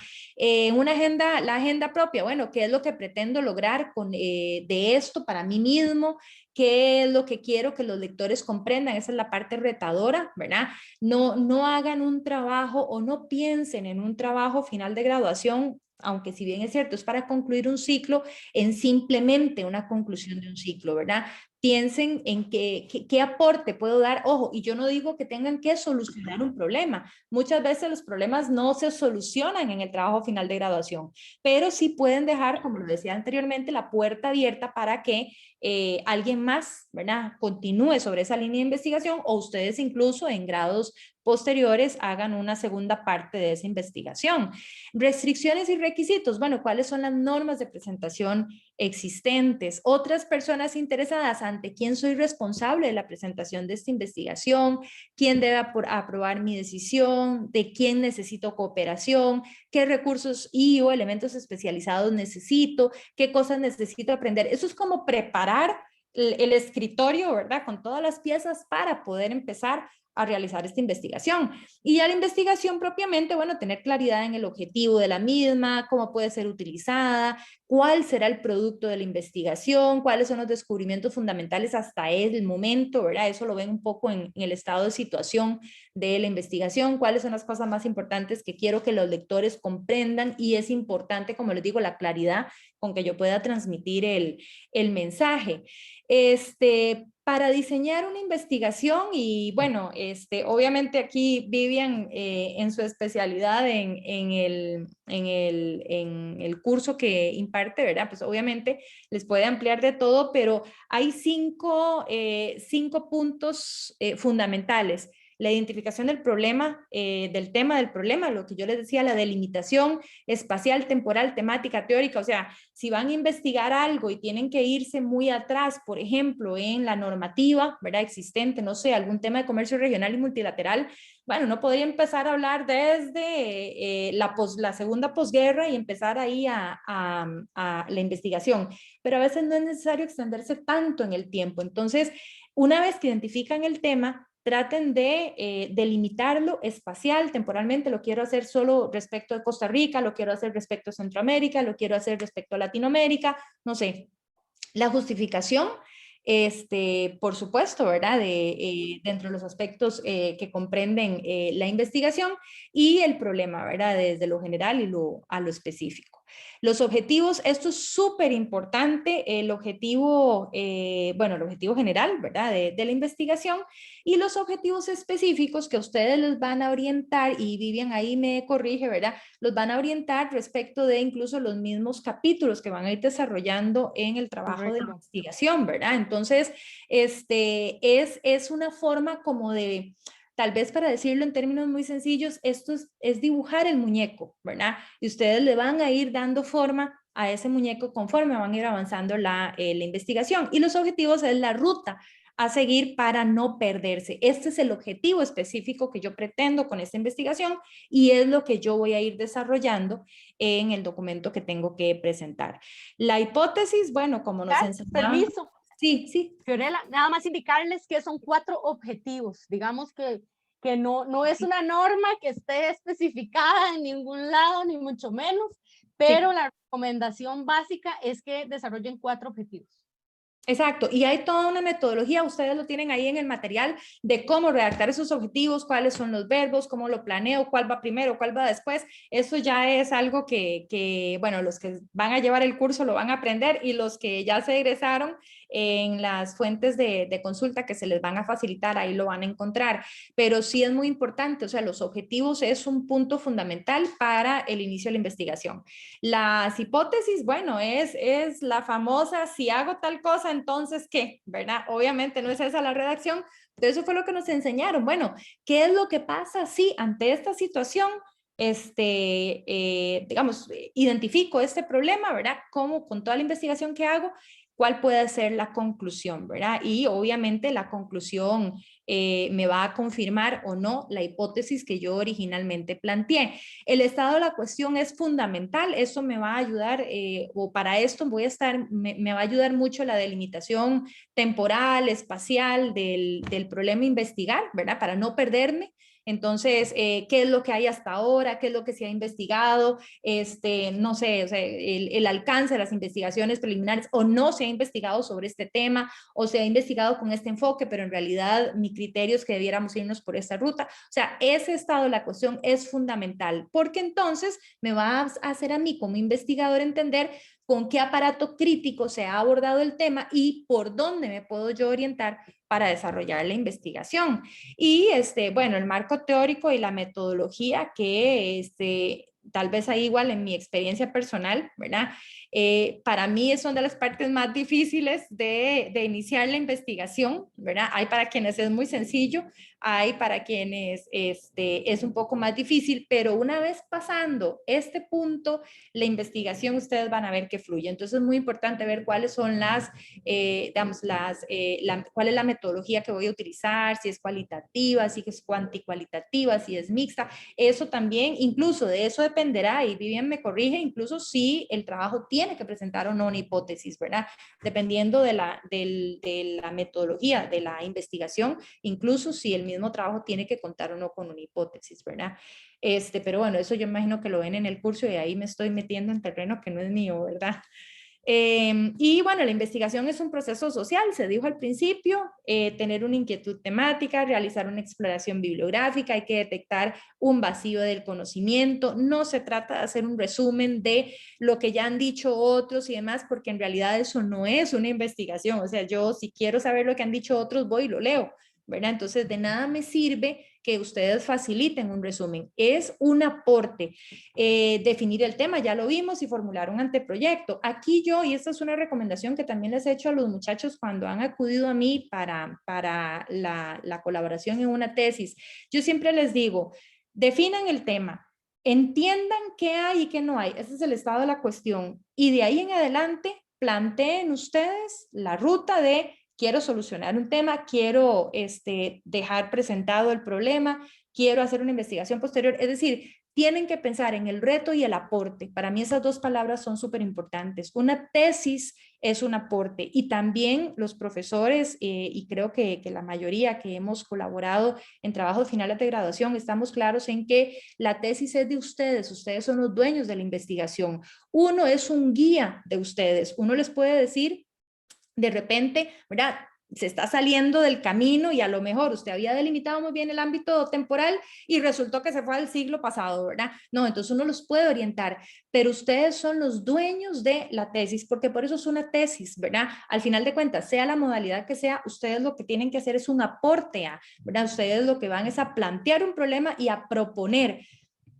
Una agenda, la agenda propia, bueno, ¿qué es lo que pretendo lograr de esto para mí mismo? ¿Qué es lo que quiero que los lectores comprendan? Esa es la parte retadora, ¿verdad? No hagan un trabajo o no piensen en un trabajo final de graduación, aunque si bien es cierto, es para concluir un ciclo, en simplemente una conclusión de un ciclo, ¿verdad? Piensen en qué aporte puedo dar. Ojo, y yo no digo que tengan que solucionar un problema. Muchas veces los problemas no se solucionan en el trabajo final de graduación, pero sí pueden dejar, como lo decía anteriormente, la puerta abierta para que alguien más, ¿verdad?, continúe sobre esa línea de investigación, o ustedes incluso en grados posteriores hagan una segunda parte de esa investigación. Restricciones y requisitos. Bueno, ¿cuáles son las normas de presentación existentes? Otras personas interesadas, ¿ante quién soy responsable de la presentación de esta investigación? ¿Quién debe aprobar mi decisión? ¿De quién necesito cooperación? ¿Qué recursos y o elementos especializados necesito? ¿Qué cosas necesito aprender? Eso es como preparar el escritorio, ¿verdad? Con todas las piezas para poder empezar a realizar esta investigación. Y ya la investigación propiamente, bueno, tener claridad en el objetivo de la misma, cómo puede ser utilizada, cuál será el producto de la investigación, cuáles son los descubrimientos fundamentales hasta el momento, ¿verdad? Eso lo ven un poco en el estado de situación de la investigación, cuáles son las cosas más importantes que quiero que los lectores comprendan, y es importante, como les digo, la claridad con que yo pueda transmitir el mensaje. Para diseñar una investigación, y bueno, obviamente aquí Vivian en su especialidad en el curso que imparte, ¿verdad? Pues obviamente les puede ampliar de todo, pero hay cinco puntos fundamentales. La identificación del problema, del tema del problema, lo que yo les decía, la delimitación espacial, temporal, temática, teórica. O sea, si van a investigar algo y tienen que irse muy atrás, por ejemplo, en la normativa, ¿verdad?, existente, no sé, algún tema de comercio regional y multilateral, bueno, no podría empezar a hablar desde la segunda posguerra y empezar ahí a la investigación, pero a veces no es necesario extenderse tanto en el tiempo. Entonces, una vez que identifican el tema, traten de delimitarlo espacial, temporalmente. Lo quiero hacer solo respecto a Costa Rica, lo quiero hacer respecto a Centroamérica, lo quiero hacer respecto a Latinoamérica, no sé. La justificación, por supuesto, ¿verdad? Dentro de los aspectos que comprenden la investigación, y el problema, ¿verdad?, desde lo general y a lo específico. Los objetivos, esto es súper importante, el objetivo, bueno, el objetivo general, ¿verdad?, de la investigación, y los objetivos específicos que ustedes les van a orientar, y Vivian ahí me corrige, ¿verdad?, los van a orientar respecto de incluso los mismos capítulos que van a ir desarrollando en el trabajo de investigación, ¿verdad? Entonces, es una forma como de, tal vez para decirlo en términos muy sencillos, esto es dibujar el muñeco, ¿verdad? Y ustedes le van a ir dando forma a ese muñeco conforme van a ir avanzando la investigación. Y los objetivos es la ruta a seguir para no perderse. Este es el objetivo específico que yo pretendo con esta investigación, y es lo que yo voy a ir desarrollando en el documento que tengo que presentar. La hipótesis, bueno, como nos enseñaban. Permiso. Sí, sí. Fiorella, nada más indicarles que son 4 objetivos. Digamos que no es una norma que esté especificada en ningún lado, ni mucho menos, pero sí, la recomendación básica es que desarrollen 4 objetivos. Exacto, y hay toda una metodología, ustedes lo tienen ahí en el material, de cómo redactar esos objetivos, cuáles son los verbos, cómo lo planeo, cuál va primero, cuál va después. Eso ya es algo bueno, los que van a llevar el curso lo van a aprender, y los que ya se egresaron, en las fuentes de consulta que se les van a facilitar, ahí lo van a encontrar. Pero sí es muy importante, o sea, los objetivos es un punto fundamental para el inicio de la investigación. Las hipótesis, bueno, es la famosa, si hago tal cosa, entonces, ¿qué? ¿Verdad? Obviamente no es esa la redacción, pero eso fue lo que nos enseñaron. Bueno, ¿qué es lo que pasa si ante esta situación, digamos, identifico este problema, ¿verdad? ¿Cómo, con toda la investigación que hago, cuál puede ser la conclusión, ¿verdad? Y obviamente la conclusión me va a confirmar o no la hipótesis que yo originalmente planteé. El estado de la cuestión es fundamental, eso me va a ayudar, o para esto me va a ayudar mucho la delimitación temporal, espacial del problema a investigar, ¿verdad? Para no perderme. Entonces, ¿qué es lo que hay hasta ahora? ¿Qué es lo que se ha investigado? No sé, o sea, el alcance de las investigaciones preliminares, o no se ha investigado sobre este tema, o se ha investigado con este enfoque, pero en realidad mi criterio es que debiéramos irnos por esta ruta. O sea, ese estado de la cuestión es fundamental, porque entonces me va a hacer a mí como investigador entender con qué aparato crítico se ha abordado el tema y por dónde me puedo yo orientar para desarrollar la investigación. Y bueno, el marco teórico y la metodología que tal vez ahí igual en mi experiencia personal, ¿verdad? Para mí son de las partes más difíciles de iniciar la investigación, ¿verdad? Hay para quienes es muy sencillo, hay para quienes es un poco más difícil, pero una vez pasando este punto, la investigación ustedes van a ver que fluye. Entonces es muy importante ver cuáles son digamos, cuál es la metodología que voy a utilizar, si es cualitativa, si es cuanticualitativa, si es mixta. Eso también, incluso de eso dependerá, y Vivian me corrige, incluso si el trabajo tiene que presentar o no una hipótesis, ¿verdad? Dependiendo de la metodología de la investigación, incluso si el mismo trabajo tiene que contar o no con una hipótesis, ¿verdad? Pero bueno, eso yo imagino que lo ven en el curso y ahí me estoy metiendo en terreno que no es mío, ¿verdad? Y bueno, la investigación es un proceso social, se dijo al principio, tener una inquietud temática, realizar una exploración bibliográfica, hay que detectar un vacío del conocimiento, no se trata de hacer un resumen de lo que ya han dicho otros y demás, porque en realidad eso no es una investigación, o sea, yo si quiero saber lo que han dicho otros, voy y lo leo, ¿verdad? Entonces, de nada me sirve que ustedes faciliten un resumen, es un aporte. Definir el tema, ya lo vimos, y formular un anteproyecto. Aquí yo, y esta es una recomendación que también les he hecho a los muchachos cuando han acudido a mí para la colaboración en una tesis, yo siempre les digo, definan el tema, entiendan qué hay y qué no hay, ese es el estado de la cuestión, y de ahí en adelante planteen ustedes la ruta de quiero solucionar un tema, quiero dejar presentado el problema, quiero hacer una investigación posterior, es decir, tienen que pensar en el reto y el aporte. Para mí esas dos palabras son súper importantes. Una tesis es un aporte, y también los profesores, y creo que la mayoría que hemos colaborado en trabajos finales de graduación, estamos claros en que la tesis es de ustedes, ustedes son los dueños de la investigación. Uno es un guía de ustedes, uno les puede decir de repente, ¿verdad? Se está saliendo del camino y a lo mejor usted había delimitado muy bien el ámbito temporal y resultó que se fue al siglo pasado, ¿verdad? No, entonces uno los puede orientar, pero ustedes son los dueños de la tesis, porque por eso es una tesis, ¿verdad? Al final de cuentas, sea la modalidad que sea, ustedes lo que tienen que hacer es un aporte a, ¿verdad? Ustedes lo que van es a plantear un problema y a proponer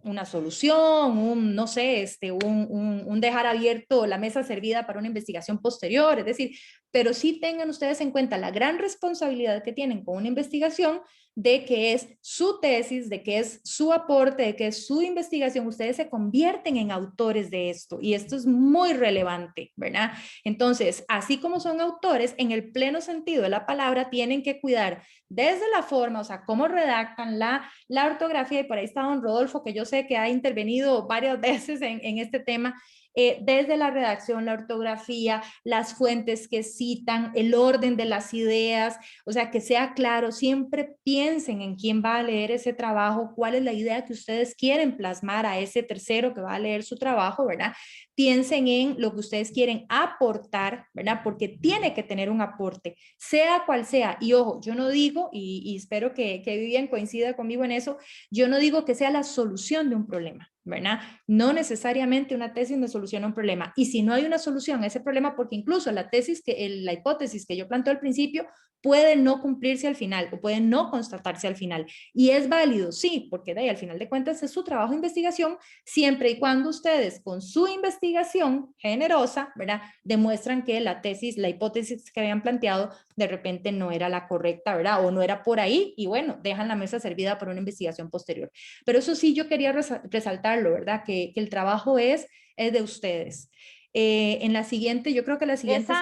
una solución, no sé, un dejar abierto la mesa servida para una investigación posterior, es decir, pero sí tengan ustedes en cuenta la gran responsabilidad que tienen con una investigación, de que es su tesis, de que es su aporte, de que es su investigación, ustedes se convierten en autores de esto, y esto es muy relevante, ¿verdad? Entonces, así como son autores, en el pleno sentido de la palabra, tienen que cuidar desde la forma, o sea, cómo redactan la ortografía, y por ahí está don Rodolfo, que yo sé que ha intervenido varias veces en este tema, desde la redacción, la ortografía, las fuentes que citan, el orden de las ideas, o sea, que sea claro, siempre piensen en quién va a leer ese trabajo, cuál es la idea que ustedes quieren plasmar a ese tercero que va a leer su trabajo, ¿verdad? Piensen en lo que ustedes quieren aportar, ¿verdad? Porque tiene que tener un aporte, sea cual sea. Y ojo, yo no digo, y espero que Vivian coincida conmigo en eso, yo no digo que sea la solución de un problema, ¿verdad? No necesariamente una tesis me soluciona un problema. Y si no hay una solución a ese problema, porque incluso la tesis, la hipótesis que yo planteo al principio, puede no cumplirse al final o puede no constatarse al final. Y es válido, sí, porque de ahí al final de cuentas es su trabajo de investigación, siempre y cuando ustedes con su investigación generosa, ¿verdad? Demuestran que la tesis, la hipótesis que habían planteado de repente no era la correcta, ¿verdad? O no era por ahí y bueno, dejan la mesa servida para una investigación posterior. Pero eso sí, yo quería resaltarlo, ¿verdad? Que el trabajo es de ustedes. En la siguiente, yo creo que la siguiente...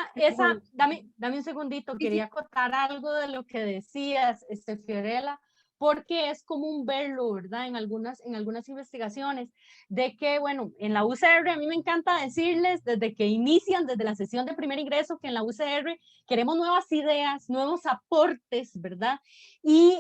Dame un segundito, Sí, sí. quería acotar algo de lo que decías, Fiorella, porque es común verlo, ¿verdad? En algunas investigaciones, de que, bueno, en la UCR a mí me encanta decirles desde que inician, desde la sesión de primer ingreso, que en la UCR queremos nuevas ideas, nuevos aportes, ¿verdad? Y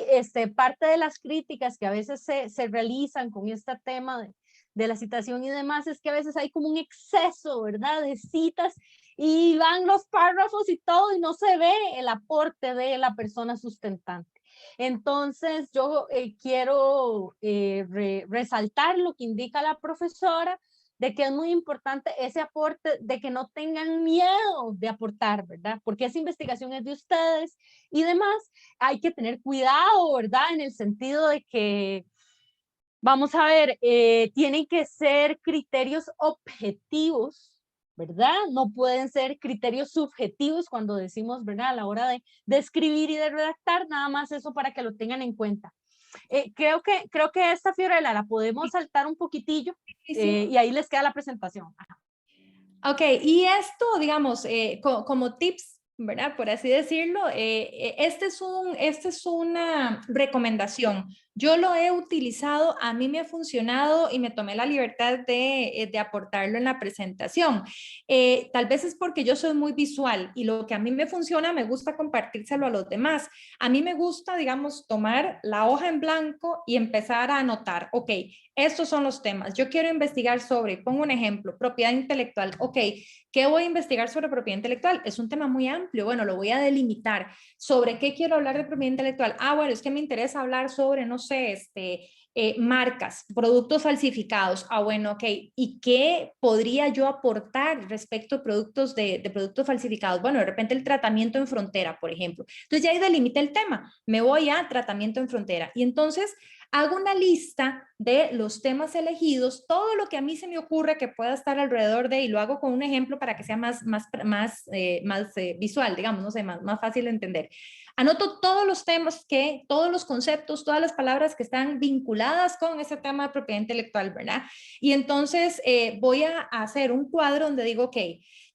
parte de las críticas que a veces se realizan con este tema de la citación y demás, es que a veces hay como un exceso, ¿verdad? De citas y van los párrafos y todo y no se ve el aporte de la persona sustentante. Entonces yo quiero resaltar lo que indica la profesora, de que es muy importante ese aporte, de que no tengan miedo de aportar, ¿verdad? Porque esa investigación es de ustedes y demás. Hay que tener cuidado, ¿verdad? En el sentido de que vamos a ver, tienen que ser criterios objetivos, ¿verdad? No pueden ser criterios subjetivos cuando decimos, ¿verdad? A la hora de escribir y de redactar, nada más eso para que lo tengan en cuenta. Creo que esta Fiorella la podemos saltar un poquitillo Sí, sí. y ahí les queda la presentación. Ajá. Ok, y esto, digamos, como tips, ¿verdad? Por así decirlo, este es una recomendación. Yo lo he utilizado, a mí me ha funcionado y me tomé la libertad de aportarlo en la presentación. Tal vez es porque yo soy muy visual y lo que a mí me funciona me gusta compartírselo a los demás. A mí me gusta, digamos, tomar la hoja en blanco y empezar a anotar, ok, estos son los temas. Yo quiero investigar sobre, pongo un ejemplo, propiedad intelectual. Ok, ¿qué voy a investigar sobre propiedad intelectual? Es un tema muy amplio. Bueno, lo voy a delimitar. ¿Sobre qué quiero hablar de propiedad intelectual? Ah, bueno, es que me interesa hablar sobre, no sé, marcas, productos falsificados. Ah, bueno, ok. ¿Y qué podría yo aportar respecto a productos de productos falsificados? Bueno, de repente el tratamiento en frontera, por ejemplo. Entonces ya ahí delimité el tema. Me voy a tratamiento en frontera. Y entonces hago una lista de los temas elegidos, todo lo que a mí se me ocurre que pueda estar alrededor de, y lo hago con un ejemplo para que sea más visual, digamos, no sé, más fácil de entender. Anoto todos los temas todos los conceptos, todas las palabras que están vinculadas con ese tema de propiedad intelectual, ¿verdad? Y entonces voy a hacer un cuadro donde digo, ok,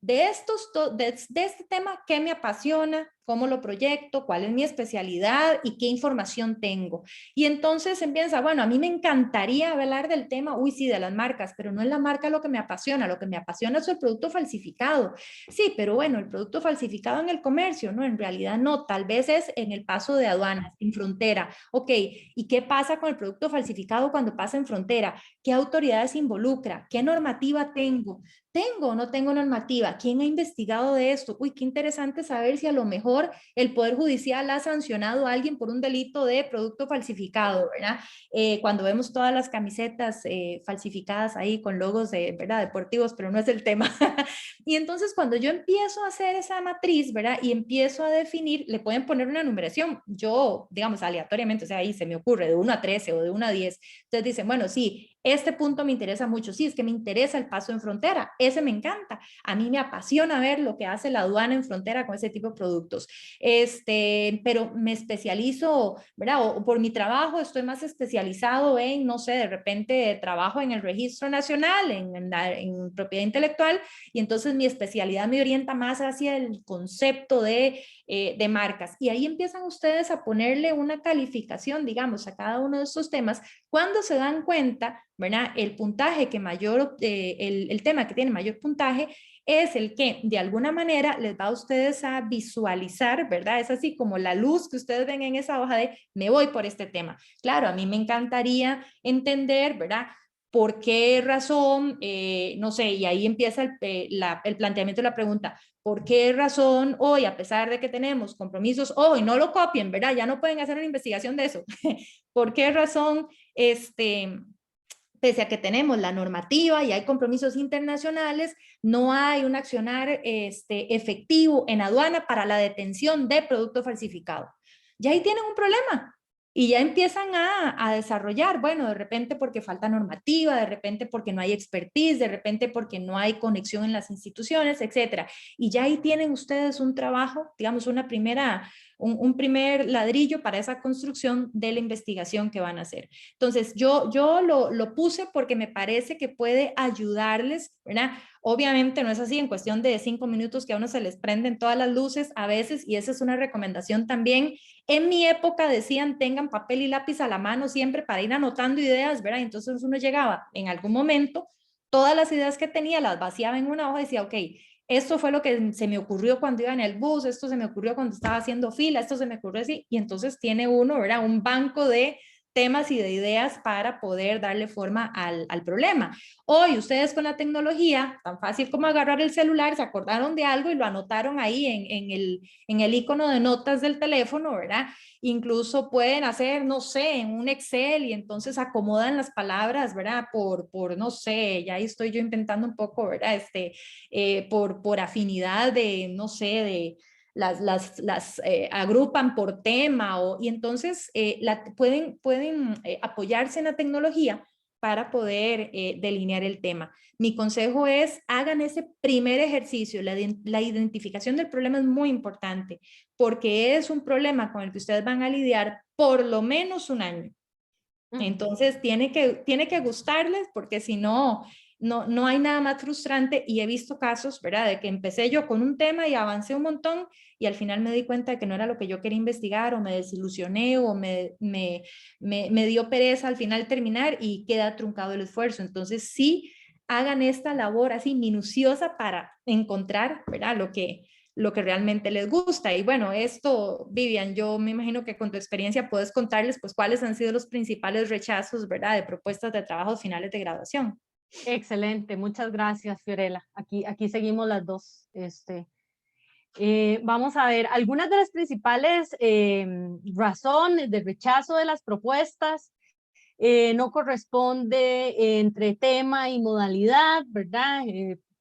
de este tema, ¿qué me apasiona? ¿Cómo lo proyecto? ¿Cuál es mi especialidad? ¿Y qué información tengo? Y entonces empieza, bueno, a mí me encantaría hablar del tema, uy, sí, de las marcas, pero no es la marca lo que me apasiona es el producto falsificado. Sí, pero bueno, el producto falsificado en el comercio, no, en realidad no, tal vez es en el paso de aduanas, en frontera. Ok, ¿y qué pasa con el producto falsificado cuando pasa en frontera? ¿Qué autoridades involucra? ¿Qué normativa tengo? ¿Tengo o no tengo normativa? ¿Quién ha investigado de esto? Uy, qué interesante saber si a lo mejor el Poder Judicial ha sancionado a alguien por un delito de producto falsificado, ¿verdad? Cuando vemos todas las camisetas falsificadas ahí con logos de, ¿verdad? Deportivos, pero no es el tema. Y entonces cuando yo empiezo a hacer esa matriz, ¿verdad? Y empiezo a definir, le pueden poner una numeración. Yo, digamos, aleatoriamente, o sea, ahí se me ocurre de 1 a 13 o de 1 a 10. Entonces dicen, bueno, sí, este punto me interesa mucho. Sí, es que me interesa el paso en frontera. Ese me encanta. A mí me apasiona ver lo que hace la aduana en frontera con ese tipo de productos. Pero me especializo, ¿verdad? O por mi trabajo estoy más especializado en, no sé, de repente trabajo en el registro nacional, en propiedad intelectual, y entonces mi especialidad me orienta más hacia el concepto de de marcas. Y ahí empiezan ustedes a ponerle una calificación, digamos, a cada uno de estos temas. Cuando se dan cuenta, ¿verdad? El puntaje que mayor, el tema que tiene mayor puntaje es el que de alguna manera les va a ustedes a visualizar, ¿verdad? Es así como la luz que ustedes ven en esa hoja de me voy por este tema. Claro, a mí me encantaría entender, ¿verdad? ¿Por qué razón? No sé, y ahí empieza el planteamiento de la pregunta. ¿Por qué razón hoy, a pesar de que tenemos compromisos, hoy no lo copien, ¿verdad? Ya no pueden hacer una investigación de eso. ¿Por qué razón, pese a que tenemos la normativa y hay compromisos internacionales, no hay un accionar efectivo en aduana para la detención de producto falsificado? Ya ahí tienen un problema. Y ya empiezan a desarrollar, bueno, de repente porque falta normativa, de repente porque no hay expertise, de repente porque no hay conexión en las instituciones, etcétera. Y ya ahí tienen ustedes un trabajo, digamos, un primer ladrillo para esa construcción de la investigación que van a hacer. Entonces, yo lo puse porque me parece que puede ayudarles, ¿verdad? Obviamente no es así, en cuestión de 5 minutos que a uno se les prenden todas las luces a veces, y esa es una recomendación también. En mi época decían tengan papel y lápiz a la mano siempre para ir anotando ideas, ¿verdad? Entonces uno llegaba en algún momento, todas las ideas que tenía las vaciaba en una hoja y decía, ok, esto fue lo que se me ocurrió cuando iba en el bus, esto se me ocurrió cuando estaba haciendo fila, esto se me ocurrió así, y entonces tiene uno, ¿verdad? Un banco de temas y de ideas para poder darle forma al problema. Hoy ustedes con la tecnología, tan fácil como agarrar el celular, se acordaron de algo y lo anotaron ahí en el icono de notas del teléfono, ¿verdad? Incluso pueden hacer, no sé, en un Excel y entonces acomodan las palabras, ¿verdad? No sé, ya ahí estoy yo inventando un poco, ¿verdad? Por afinidad de, no sé, las agrupan por tema y entonces pueden apoyarse en la tecnología para poder delinear el tema. Mi consejo es, hagan ese primer ejercicio, la identificación del problema es muy importante, porque es un problema con el que ustedes van a lidiar por lo menos un año. Entonces tiene que gustarles, porque si no, no hay nada más frustrante, y he visto casos, ¿verdad? De que empecé yo con un tema y avancé un montón y al final me di cuenta de que no era lo que yo quería investigar, o me desilusioné, o me dio pereza al final terminar y queda truncado el esfuerzo. Entonces sí, hagan esta labor así minuciosa para encontrar, ¿verdad? Lo que realmente les gusta. Y bueno, esto, Vivian, yo me imagino que con tu experiencia puedes contarles pues cuáles han sido los principales rechazos, ¿verdad? De propuestas de trabajos finales de graduación. Excelente, muchas gracias, Fiorella. Aquí seguimos las dos. Vamos a ver, algunas de las principales razones de rechazo de las propuestas. No corresponde entre tema y modalidad, ¿verdad?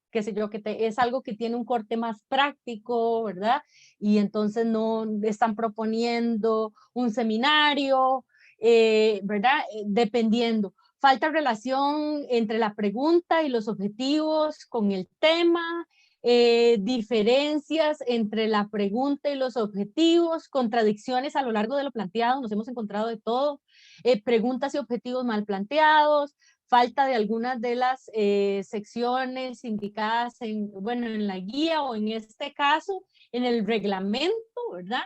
Qué sé yo, es algo que tiene un corte más práctico, ¿verdad? Y entonces no están proponiendo un seminario, ¿verdad? Dependiendo. Falta relación entre la pregunta y los objetivos con el tema, diferencias entre la pregunta y los objetivos, contradicciones a lo largo de lo planteado, nos hemos encontrado de todo, preguntas y objetivos mal planteados, falta de algunas de las secciones indicadas en la guía, o en este caso en el reglamento, ¿verdad?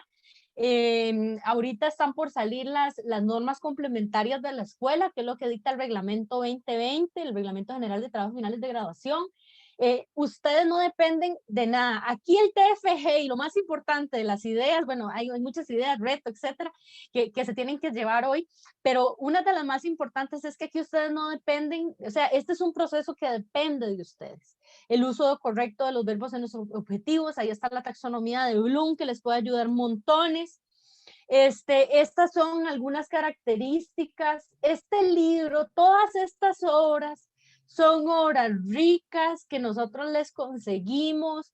Ahorita están por salir las normas complementarias de la escuela, que es lo que dicta el reglamento 2020, el reglamento general de trabajos finales de graduación. Ustedes no dependen de nada. Aquí el TFG, y lo más importante de las ideas, bueno, hay muchas ideas, reto, etcétera, que se tienen que llevar hoy, pero una de las más importantes es que aquí ustedes no dependen, o sea, este es un proceso que depende de ustedes. El uso correcto de los verbos en los objetivos, ahí está la taxonomía de Bloom, que les puede ayudar montones. Estas son algunas características. Este libro, todas estas obras, son obras ricas que nosotros les conseguimos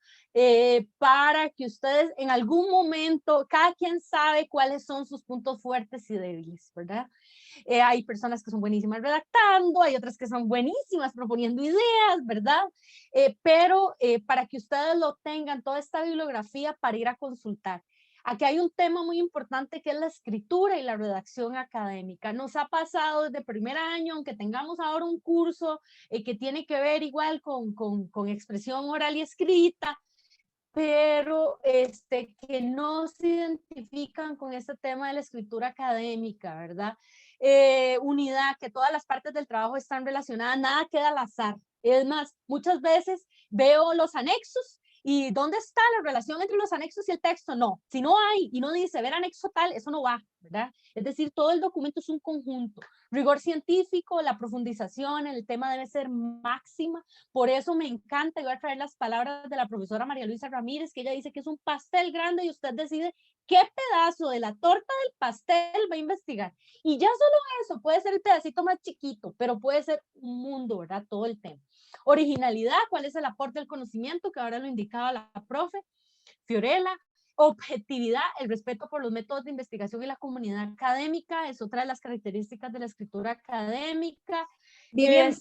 para que ustedes en algún momento, cada quien sabe cuáles son sus puntos fuertes y débiles, ¿verdad? Hay personas que son buenísimas redactando, hay otras que son buenísimas proponiendo ideas, ¿verdad? Pero para que ustedes lo tengan, toda esta bibliografía para ir a consultar. Aquí hay un tema muy importante que es la escritura y la redacción académica. Nos ha pasado desde primer año, aunque tengamos ahora un curso que tiene que ver igual con expresión oral y escrita, pero que no se identifican con este tema de la escritura académica, ¿verdad? Unidad, que todas las partes del trabajo están relacionadas, nada queda al azar. Es más, muchas veces veo los anexos y ¿dónde está la relación entre los anexos y el texto? No, si no hay y no dice ver anexo tal, eso no va, ¿verdad? Es decir, todo el documento es un conjunto. Rigor científico, la profundización en el tema debe ser máxima. Por eso me encanta, y voy a traer las palabras de la profesora María Luisa Ramírez, que ella dice que es un pastel grande y usted decide qué pedazo de la torta del pastel va a investigar. Y ya solo eso, puede ser el pedacito más chiquito, pero puede ser un mundo, ¿verdad? Todo el tema. Originalidad, ¿cuál es el aporte del conocimiento? Que ahora lo indicaba la profe Fiorella. Objetividad, el respeto por los métodos de investigación y la comunidad académica, es otra de las características de la escritura académica. Vivian,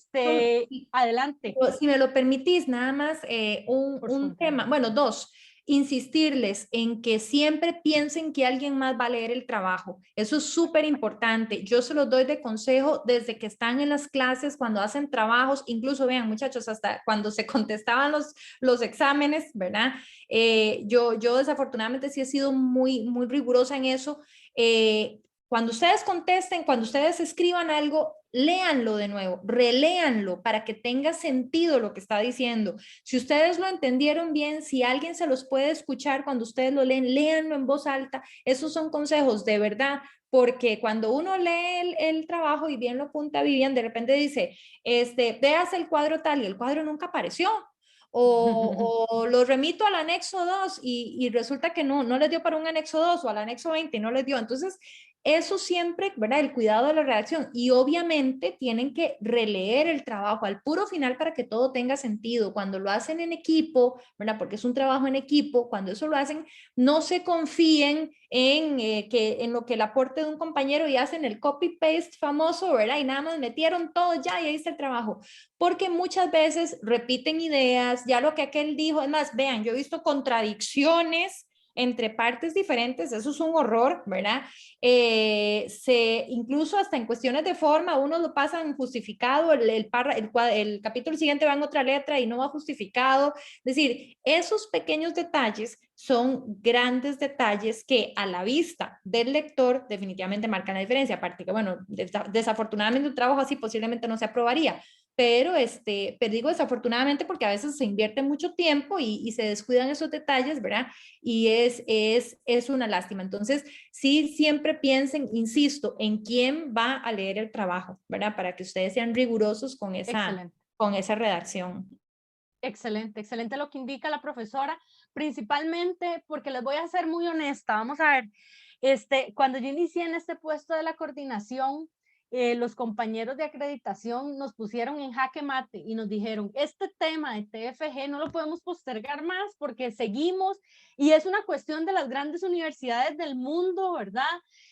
Adelante. si me lo permitís, nada más un Favor. tema, bueno, dos, insistirles en que siempre piensen que alguien más va a leer el trabajo. Eso es súper importante. Yo se los doy de consejo desde que están en las clases, cuando hacen trabajos, incluso vean muchachos, hasta cuando se contestaban los exámenes, ¿verdad? Yo desafortunadamente sí he sido muy rigurosa en eso. Cuando ustedes contesten, cuando ustedes escriban algo, léanlo de nuevo, reléanlo para que tenga sentido lo que está diciendo. Si ustedes lo entendieron bien, si alguien se los puede escuchar cuando ustedes lo leen, léanlo en voz alta. Esos son consejos de verdad, porque cuando uno lee el trabajo, y bien lo apunta Vivian, de repente dice, veas el cuadro tal, y el cuadro nunca apareció. O lo remito al anexo 2 y resulta que no les dio para un anexo 2 o al anexo 20 y no les dio. Entonces, eso siempre, ¿verdad? El cuidado de la redacción. Y obviamente tienen que releer el trabajo al puro final para que todo tenga sentido. Cuando lo hacen en equipo, ¿verdad? Porque es un trabajo en equipo, cuando eso lo hacen, no se confíen en lo que el aporte de un compañero y hacen el copy-paste famoso, ¿verdad? Y nada más metieron todo ya y ahí está el trabajo. Porque muchas veces repiten ideas, ya lo que aquel dijo, es más, vean, yo he visto contradicciones entre partes diferentes, eso es un horror, ¿verdad? Incluso hasta en cuestiones de forma, uno lo pasa en justificado, el capítulo siguiente va en otra letra y no va justificado. Es decir, esos pequeños detalles son grandes detalles que a la vista del lector definitivamente marcan la diferencia. Aparte que, bueno, desafortunadamente un trabajo así posiblemente no se aprobaría, pero digo desafortunadamente porque a veces se invierte mucho tiempo y se descuidan esos detalles, ¿verdad? Y es una lástima. Entonces, sí, siempre piensen, insisto, en quién va a leer el trabajo, ¿verdad? Para que ustedes sean rigurosos Excelente. con esa redacción. Excelente, excelente lo que indica la profesora, principalmente porque les voy a ser muy honesta. Vamos a ver, cuando yo inicié en este puesto de la coordinación, los compañeros de acreditación nos pusieron en jaque mate y nos dijeron, este tema de TFG no lo podemos postergar más porque seguimos, y es una cuestión de las grandes universidades del mundo, ¿verdad?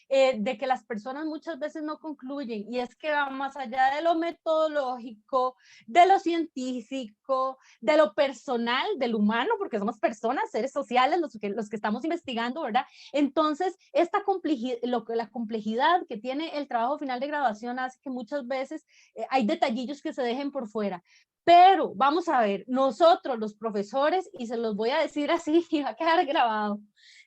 De que las personas muchas veces no concluyen, y es que va más allá de lo metodológico, de lo científico, de lo personal, del humano, porque somos personas, seres sociales, los que estamos investigando, ¿verdad? Entonces, la complejidad que tiene el trabajo final de graduación hace que muchas veces hay detallillos que se dejen por fuera. Pero vamos a ver, nosotros los profesores, y se los voy a decir así y va a quedar grabado,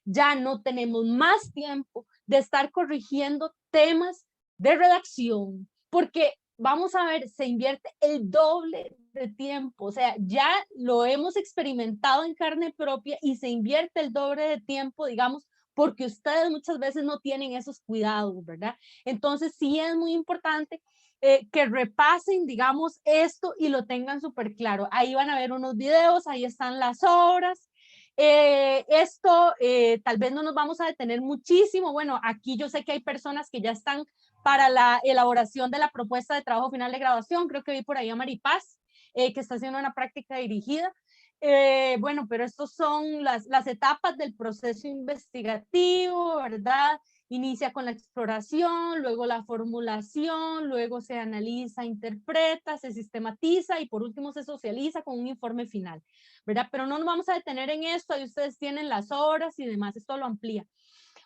ya no tenemos más tiempo de estar corrigiendo temas de redacción, porque vamos a ver, se invierte el doble de tiempo, o sea, ya lo hemos experimentado en carne propia y se invierte el doble de tiempo, digamos, porque ustedes muchas veces no tienen esos cuidados, ¿verdad? Entonces sí es muy importante que repasen, digamos, esto y lo tengan súper claro. Ahí van a ver unos videos, ahí están las obras. Tal vez no nos vamos a detener muchísimo. Bueno, aquí yo sé que hay personas que ya están para la elaboración de la propuesta de trabajo final de graduación. Creo que vi por ahí a Maripaz, que está haciendo una práctica dirigida. Bueno, pero estos son las etapas del proceso investigativo, ¿verdad? Inicia con la exploración, luego la formulación, luego se analiza, interpreta, se sistematiza y por último se socializa con un informe final, ¿verdad? Pero no nos vamos a detener en esto, ahí ustedes tienen las obras y demás, esto lo amplía.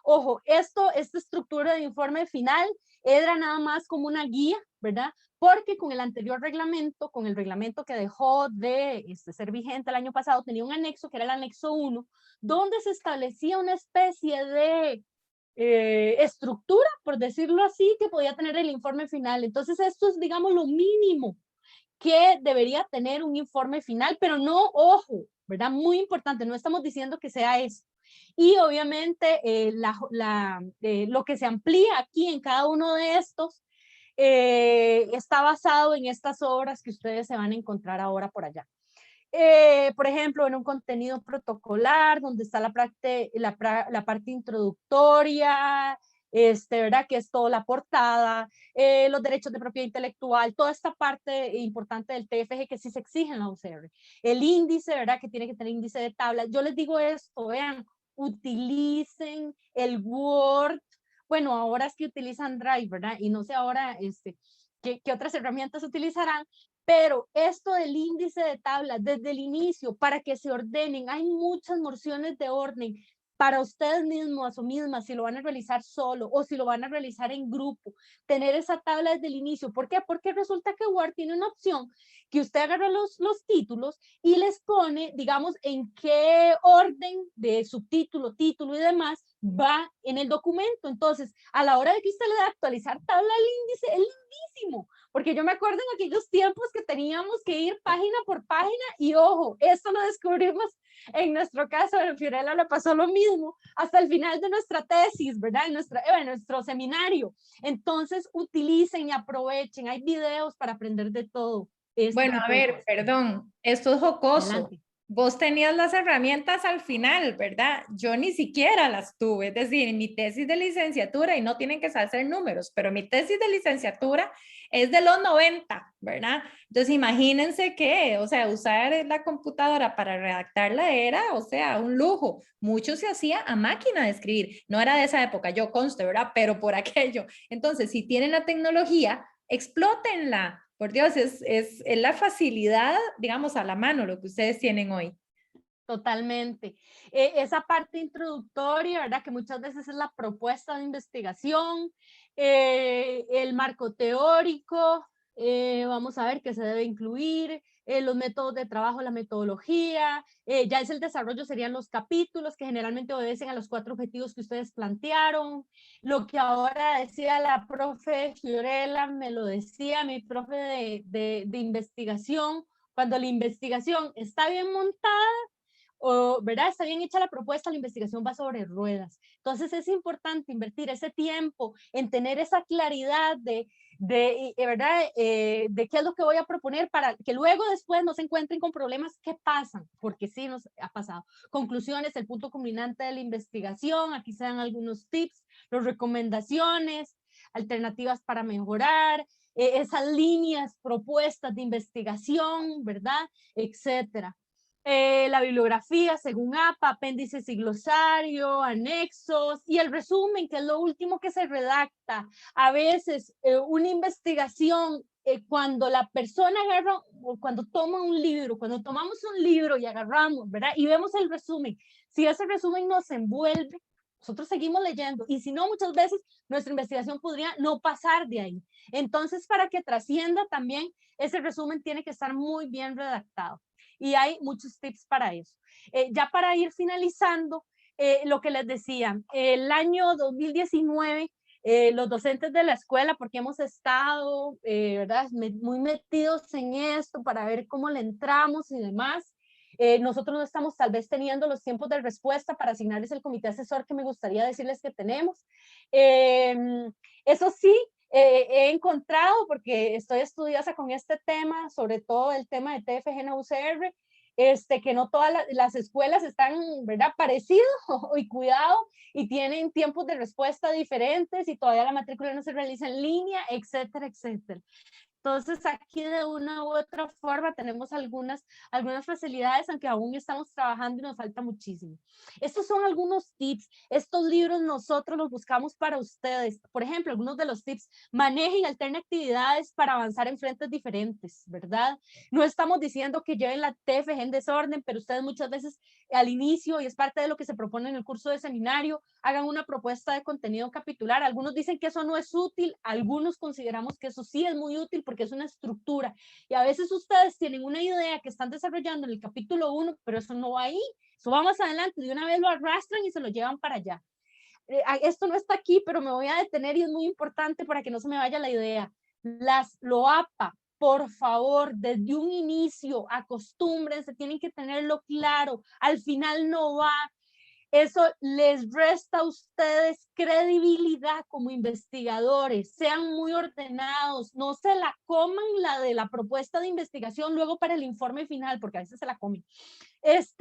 Ojo, esta estructura de informe final era nada más como una guía, ¿verdad? Porque con el anterior reglamento, con el reglamento que dejó de ser vigente el año pasado, tenía un anexo que era el anexo 1, donde se establecía una especie de estructura, por decirlo así, que podía tener el informe final. Entonces, esto es, digamos, lo mínimo que debería tener un informe final, pero no, ojo, ¿verdad? Muy importante, no estamos diciendo que sea eso. Y obviamente lo que se amplía aquí en cada uno de estos está basado en estas obras que ustedes se van a encontrar ahora por allá. Por ejemplo, en un contenido protocolar, donde está la parte introductoria, ¿verdad? Que es toda la portada, los derechos de propiedad intelectual, toda esta parte importante del TFG que sí se exige en la UCR. El índice, ¿verdad? Que tiene que tener índice de tablas. Yo les digo esto, vean, utilicen el Word. Bueno, ahora es que utilizan Drive, ¿verdad? Y no sé ahora qué otras herramientas utilizarán, pero esto del índice de tablas desde el inicio, para que se ordenen, hay muchas nociones de orden para ustedes mismos o mismas, si lo van a realizar solo o si lo van a realizar en grupo, tener esa tabla desde el inicio. ¿Por qué? Porque resulta que Word tiene una opción que usted agarra los títulos y les pone, digamos, en qué orden de subtítulo, título y demás va en el documento. Entonces, a la hora de que usted le da actualizar tabla al índice, es lindísimo, porque yo me acuerdo en aquellos tiempos que teníamos que ir página por página y ojo, esto lo descubrimos en nuestro caso, en Fiorella le pasó lo mismo hasta el final de nuestra tesis, ¿verdad? En nuestro seminario. Entonces, utilicen y aprovechen, hay videos para aprender de todo. Bueno, a ver, perdón, esto es jocoso. Adelante. Vos tenías las herramientas al final, ¿verdad? Yo ni siquiera las tuve. Es decir, en mi tesis de licenciatura, y no tienen que hacer números, pero mi tesis de licenciatura es de los 90, ¿verdad? Entonces, imagínense que, o sea, usar la computadora para redactarla era, o sea, un lujo. Mucho se hacía a máquina de escribir. No era de esa época, yo conste, ¿verdad? Pero por aquello. Entonces, si tienen la tecnología, explótenla. Por Dios, es la facilidad, digamos, a la mano lo que ustedes tienen hoy. Totalmente. Esa parte introductoria, ¿verdad? Que muchas veces es la propuesta de investigación, el marco teórico, vamos a ver qué se debe incluir, los métodos de trabajo, la metodología, ya es el desarrollo, serían los capítulos que generalmente obedecen a los 4 objetivos que ustedes plantearon. Lo que ahora decía la profe Fiorella, me lo decía mi profe de investigación, cuando la investigación está bien montada, o, ¿verdad? Está bien hecha la propuesta, la investigación va sobre ruedas. Entonces es importante invertir ese tiempo en tener esa claridad ¿verdad? De qué es lo que voy a proponer para que luego después no se encuentren con problemas que pasan, porque sí nos ha pasado. Conclusiones, el punto culminante de la investigación, aquí se dan algunos tips, las recomendaciones, alternativas para mejorar, esas líneas, propuestas de investigación, ¿verdad? Etcétera. La bibliografía según APA, apéndices y glosario, anexos y el resumen, que es lo último que se redacta. A veces una investigación, cuando la persona agarra, o cuando toma un libro, cuando tomamos un libro y agarramos, ¿verdad? Y vemos el resumen, si ese resumen nos envuelve, nosotros seguimos leyendo y si no, muchas veces nuestra investigación podría no pasar de ahí. Entonces, para que trascienda también, ese resumen tiene que estar muy bien redactado. Y hay muchos tips para eso. Ya para ir finalizando, lo que les decía, el año 2019, los docentes de la escuela, porque hemos estado, ¿verdad? Muy metidos en esto para ver cómo le entramos y demás. Nosotros no estamos tal vez teniendo los tiempos de respuesta para asignarles el comité asesor que me gustaría decirles que tenemos. Eso sí, he encontrado, porque estoy estudiosa con este tema, sobre todo el tema de TFG en UCR, que no todas las escuelas están, ¿verdad?, parecidos y cuidado, y tienen tiempos de respuesta diferentes y todavía la matrícula no se realiza en línea, etcétera, etcétera. Entonces aquí de una u otra forma tenemos algunas facilidades, aunque aún estamos trabajando y nos falta muchísimo. Estos son algunos tips. Estos libros nosotros los buscamos para ustedes. Por ejemplo, algunos de los tips: manejen y alternen actividades para avanzar en frentes diferentes, ¿verdad? No estamos diciendo que lleven la TFG en desorden, pero ustedes muchas veces al inicio, y es parte de lo que se propone en el curso de seminario, hagan una propuesta de contenido capitular. Algunos dicen que eso no es útil, algunos consideramos que eso sí es muy útil porque es una estructura, y a veces ustedes tienen una idea que están desarrollando en el capítulo 1, pero eso no va ahí, eso va más adelante, de una vez lo arrastran y se lo llevan para allá. Esto no está aquí, pero me voy a detener y es muy importante para que no se me vaya la idea. Las LOAPA, por favor, desde un inicio, acostúmbrense, tienen que tenerlo claro, al final no va. Eso les resta a ustedes credibilidad como investigadores. Sean muy ordenados, no se la coman la de la propuesta de investigación luego para el informe final, porque a veces se la comen. Es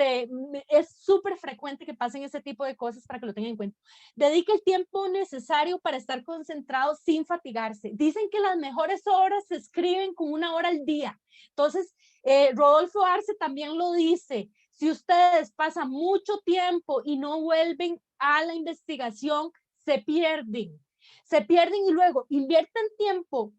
súper frecuente que pasen ese tipo de cosas, para que lo tengan en cuenta. Dedique el tiempo necesario para estar concentrado sin fatigarse. Dicen que las mejores obras se escriben con 1 hora al día. Entonces, Rodolfo Arce también lo dice: si ustedes pasan mucho tiempo y no vuelven a la investigación, se pierden y luego invierten tiempo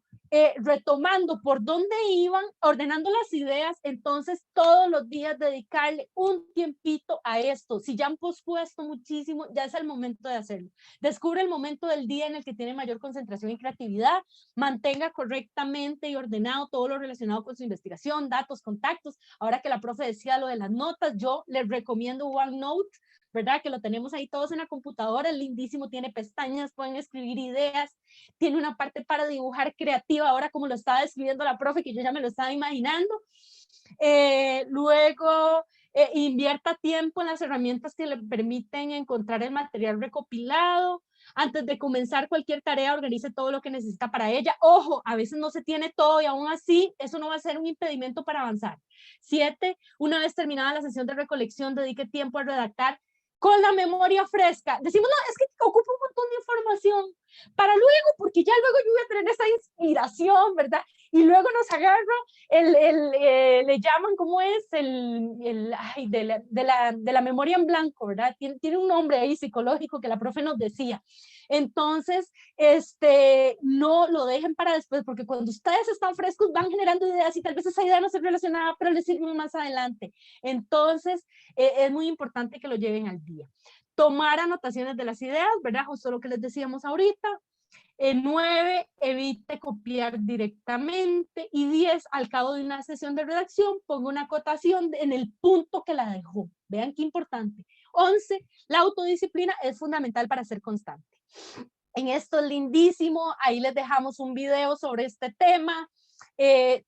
retomando por dónde iban, ordenando las ideas. Entonces todos los días dedicarle un tiempito a esto. Si ya han pospuesto muchísimo, ya es el momento de hacerlo. Descubre el momento del día en el que tiene mayor concentración y creatividad, mantenga correctamente y ordenado todo lo relacionado con su investigación, datos, contactos. Ahora que la profe decía lo de las notas, yo les recomiendo OneNote, ¿verdad? Que lo tenemos ahí todos en la computadora, es lindísimo, tiene pestañas, pueden escribir ideas, tiene una parte para dibujar creativa, ahora como lo estaba describiendo la profe, que yo ya me lo estaba imaginando. Luego, invierta tiempo en las herramientas que le permiten encontrar el material recopilado. Antes de comenzar cualquier tarea, organice todo lo que necesita para ella. Ojo, a veces no se tiene todo y aún así eso no va a ser un impedimento para avanzar. 7, una vez terminada la sesión de recolección, dedique tiempo a redactar con la memoria fresca. Decimos, no, es que ocupa un montón de información para luego, porque ya luego yo voy a tener esa inspiración, ¿verdad? Y luego nos agarro le llaman, ¿cómo es? Ay, de la memoria en blanco, ¿verdad? Tiene un nombre ahí psicológico que la profe nos decía. Entonces, no lo dejen para después, porque cuando ustedes están frescos van generando ideas y tal vez esa idea no se relacionada, pero les sirve más adelante. Entonces, es muy importante que lo lleven al día. Tomar anotaciones de las ideas, ¿verdad? Justo lo que les decíamos ahorita. 9, evite copiar directamente. Y 10, al cabo de una sesión de redacción, ponga una acotación en el punto que la dejó. Vean qué importante. 11, la autodisciplina es fundamental para ser constante. En esto es lindísimo, ahí les dejamos un video sobre este tema.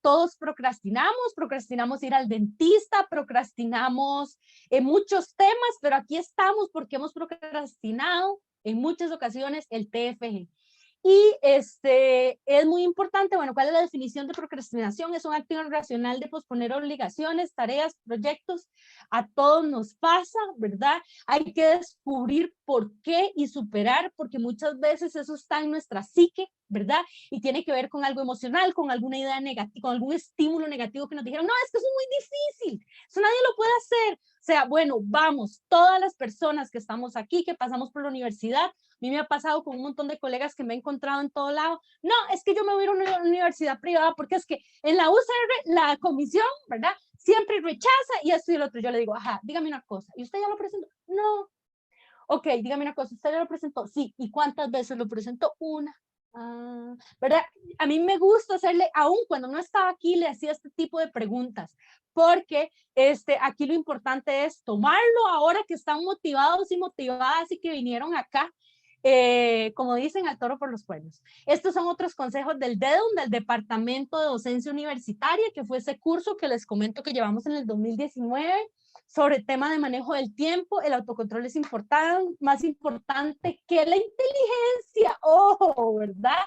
Todos procrastinamos ir al dentista, procrastinamos muchos temas, pero aquí estamos porque hemos procrastinado en muchas ocasiones el TFG. Y es muy importante, bueno, ¿cuál es la definición de procrastinación? Es un acto irracional de posponer obligaciones, tareas, proyectos. A todos nos pasa, ¿verdad? Hay que descubrir por qué y superar, porque muchas veces eso está en nuestra psique, ¿verdad? Y tiene que ver con algo emocional, con alguna idea negativa, con algún estímulo negativo que nos dijeron, no, es que eso es muy difícil, eso nadie lo puede hacer. O sea, bueno, vamos, todas las personas que estamos aquí, que pasamos por la universidad, a mí me ha pasado con un montón de colegas que me he encontrado en todo lado. No, es que yo me voy a ir a una universidad privada porque es que en la UCR la comisión, ¿verdad? Siempre rechaza y esto y el otro. Yo le digo, ajá, dígame una cosa. ¿Y usted ya lo presentó? No. Ok, dígame una cosa. ¿Usted ya lo presentó? Sí. ¿Y cuántas veces lo presentó? Una. ¿Verdad? A mí me gusta hacerle, aún cuando no estaba aquí, le hacía este tipo de preguntas, porque aquí lo importante es tomarlo ahora que están motivados y motivadas y que vinieron acá, como dicen, al toro por los cuernos. Estos son otros consejos del DEDUN, del Departamento de Docencia Universitaria, que fue ese curso que les comento que llevamos en el 2019 sobre el tema de manejo del tiempo. El autocontrol es importante, más importante que la inteligencia, ojo, ¿verdad?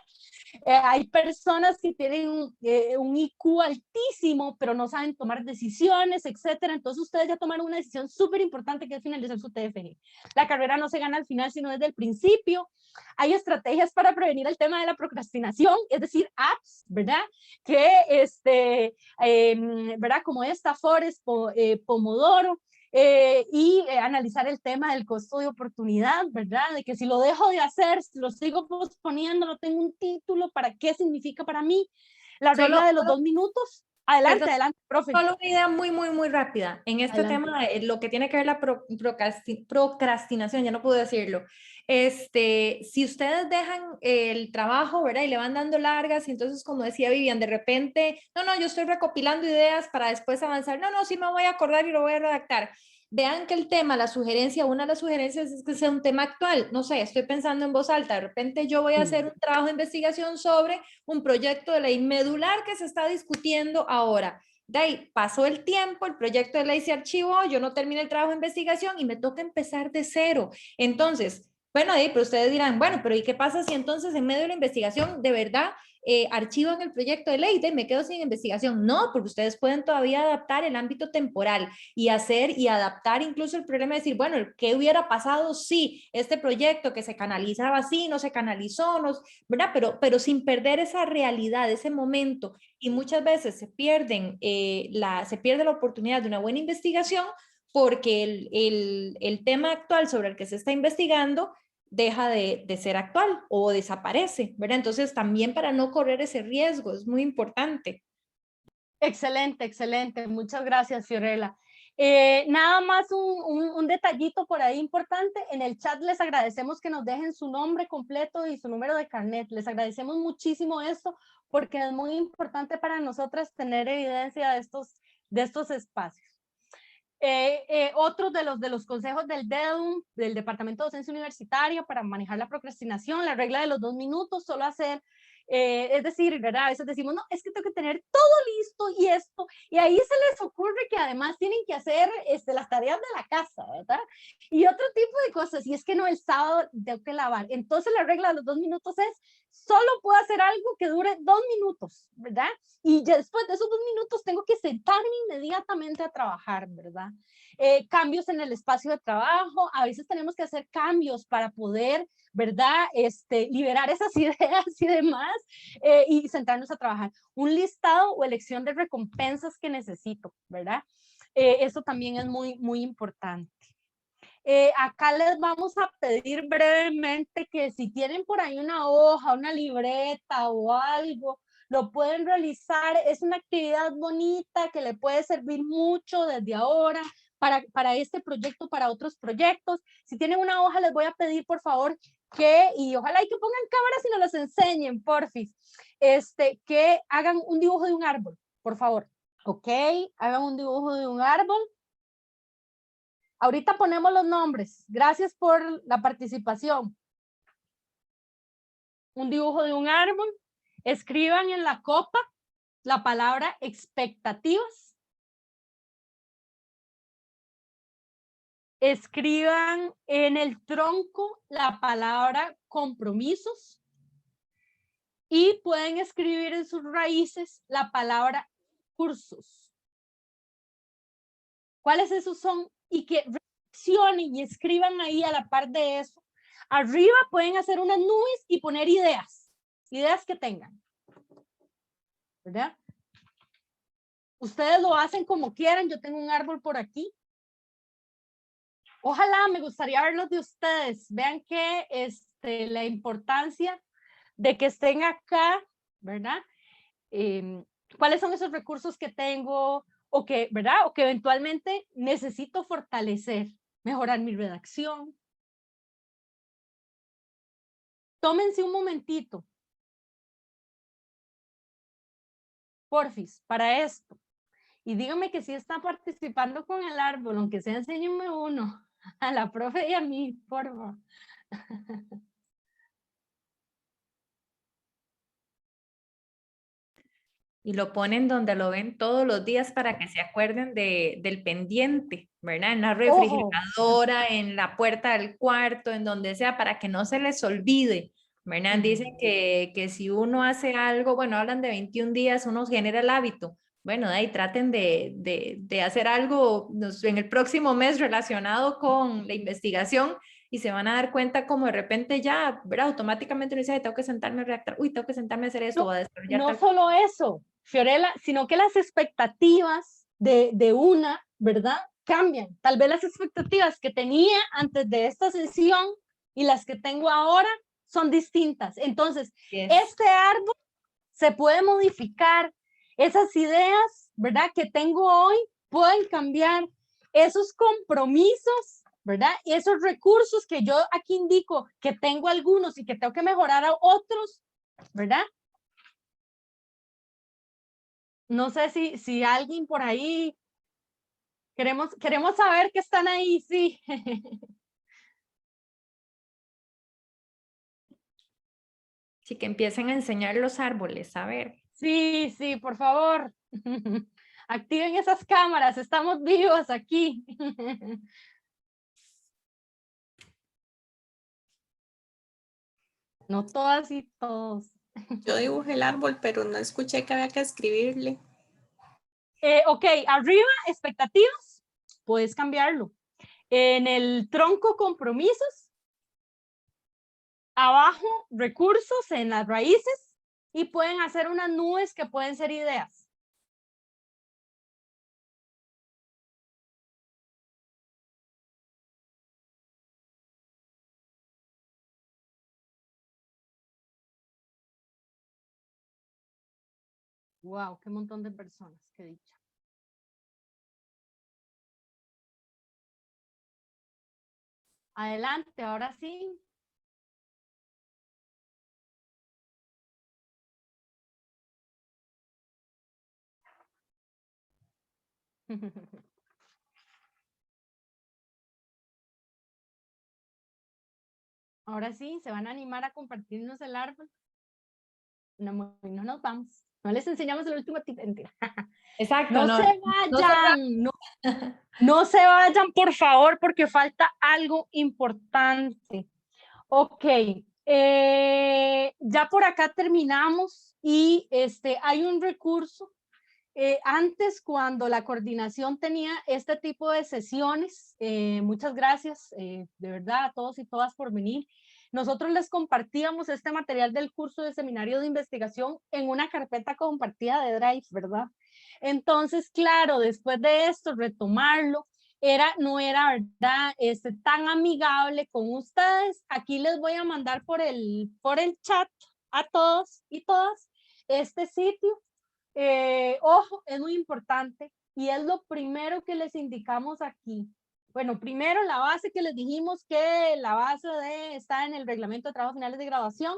Hay personas que tienen un IQ altísimo, pero no saben tomar decisiones, etcétera. Entonces ustedes ya tomaron una decisión súper importante, que es finalizar su TFG. La carrera no se gana al final, sino desde el principio. Hay estrategias para prevenir el tema de la procrastinación, es decir, apps, ¿verdad? Que, ¿verdad? Como esta Forest, Pomodoro, analizar el tema del costo de oportunidad, ¿verdad? De que si lo dejo de hacer, si lo sigo posponiendo, no tengo un título, ¿para qué significa para mí? La regla de los 2 minutos. Adelante, Perdón, adelante, profe. solo una idea muy rápida. En este Adelante. tema, lo que tiene que ver la procrastinación, ya no puedo decirlo. Si ustedes dejan el trabajo, ¿verdad? Y le van dando largas, y entonces, como decía Vivian, de repente, no, yo estoy recopilando ideas para después avanzar. No, sí me voy a acordar y lo voy a redactar. Vean que el tema, la sugerencia, una de las sugerencias es que sea un tema actual. No sé, estoy pensando en voz alta. De repente yo voy a hacer un trabajo de investigación sobre un proyecto de ley medular que se está discutiendo ahora. De ahí pasó el tiempo, el proyecto de ley se archivó, yo no terminé el trabajo de investigación y me toca empezar de cero. Entonces, bueno, pero ustedes dirán, bueno, pero ¿y qué pasa si entonces en medio de la investigación de verdad archivan el proyecto de ley? Me quedo sin investigación. No, porque ustedes pueden todavía adaptar el ámbito temporal y hacer y adaptar incluso el problema de decir, bueno, ¿qué hubiera pasado si este proyecto que se canalizaba así no se canalizó, ¿verdad? Pero sin perder esa realidad, ese momento. Y muchas veces se pierde la oportunidad de una buena investigación porque el tema actual sobre el que se está investigando deja de ser actual o desaparece, ¿verdad? Entonces también para no correr ese riesgo es muy importante. Excelente, excelente. Muchas gracias, Fiorella. Nada más un detallito por ahí importante. En el chat les agradecemos que nos dejen su nombre completo y su número de carnet. Les agradecemos muchísimo esto porque es muy importante para nosotras tener evidencia de estos espacios. Otro de los consejos del DEDUM, del Departamento de Docencia Universitaria, para manejar la procrastinación, la regla de los 2 minutos, solo hacer, es decir, ¿verdad? A veces decimos, no, es que tengo que tener todo listo y esto, y ahí se les ocurre que además tienen que hacer las tareas de la casa, ¿verdad? Y otro tipo de cosas, y es que no, el sábado tengo que lavar. Entonces la regla de los 2 minutos es, solo puedo hacer algo que dure 2 minutos, ¿verdad? Y ya después de esos 2 minutos tengo que sentarme inmediatamente a trabajar, ¿verdad? Cambios en el espacio de trabajo, a veces tenemos que hacer cambios para poder, ¿verdad? Liberar esas ideas y demás y sentarnos a trabajar. Un listado o elección de recompensas que necesito, ¿verdad? Eso también es muy importante. Acá les vamos a pedir brevemente que si tienen por ahí una hoja, una libreta o algo, lo pueden realizar. Es una actividad bonita que le puede servir mucho desde ahora para este proyecto, para otros proyectos. Si tienen una hoja, les voy a pedir por favor y ojalá y que pongan cámaras y nos los enseñen, porfis, que hagan un dibujo de un árbol, por favor. Ok, hagan un dibujo de un árbol. Ahorita ponemos los nombres. Gracias por la participación. Un dibujo de un árbol. Escriban en la copa la palabra expectativas. Escriban en el tronco la palabra compromisos. Y pueden escribir en sus raíces la palabra cursos. ¿Cuáles esos son? Y que reflexionen y escriban ahí a la par de eso. Arriba pueden hacer unas nubes y poner ideas que tengan, ¿verdad? Ustedes lo hacen como quieran. Yo tengo un árbol por aquí. Ojalá, me gustaría verlos de ustedes. Vean que la importancia de que estén acá, ¿verdad? ¿Cuáles son esos recursos que tengo o que, ¿verdad? O que eventualmente necesito fortalecer, mejorar mi redacción? Tómense un momentito, porfis, para esto. Y díganme que sí están participando con el árbol, aunque sea enséñenme uno. A la profe y a mí, por favor. Y lo ponen donde lo ven todos los días para que se acuerden del pendiente, ¿verdad? En la Ojo, refrigeradora, en la puerta del cuarto, en donde sea, para que no se les olvide, ¿verdad? Ujú. Dicen que si uno hace algo, bueno, hablan de 21 días, uno genera el hábito. Bueno, de ahí traten de hacer algo en el próximo mes relacionado con la investigación y se van a dar cuenta como de repente ya, ¿verdad? Automáticamente uno dice, "Ay, tengo que sentarme a redactar, uy, tengo que sentarme a hacer esto o No, a desarrollar no tal". solo eso, Fiorella, sino que las expectativas de una, ¿verdad? Cambian. Tal vez las expectativas que tenía antes de esta sesión y las que tengo ahora son distintas. Entonces, Yes. este árbol se puede modificar. Esas ideas, ¿verdad? Que tengo hoy pueden cambiar. Esos compromisos, ¿verdad? Y esos recursos que yo aquí indico que tengo algunos y que tengo que mejorar a otros, ¿verdad? No sé si alguien por ahí, queremos saber que están ahí, sí. Sí, que empiecen a enseñar los árboles, a ver. Sí, sí, por favor. Activen esas cámaras, estamos vivos aquí. No todas y todos. Yo dibujé el árbol, pero no escuché que había que escribirle. Ok, arriba, expectativas, puedes cambiarlo. En el tronco, compromisos. Abajo, recursos en las raíces. Y pueden hacer unas nubes que pueden ser ideas. Wow, qué montón de personas, qué dicha. Adelante, ahora sí. Ahora sí, se van a animar a compartirnos el árbol. No, no nos vamos. No les enseñamos el último tip. Mentira. Exacto, No no, se no se vayan, no se vayan, por favor, porque falta algo importante. Ok, ya por acá terminamos y hay un recurso. Antes, cuando la coordinación tenía este tipo de sesiones, muchas gracias de verdad a todos y todas por venir. Nosotros les compartíamos este material del curso de seminario de investigación en una carpeta compartida de Drive, ¿verdad? Entonces, claro, después de esto, retomarlo, no era, ¿verdad? Tan amigable con ustedes. Aquí les voy a mandar por el chat a todos y todas este sitio. Ojo, es muy importante y es lo primero que les indicamos aquí. Bueno, primero la base que les dijimos que la base está en el reglamento de trabajos finales de graduación,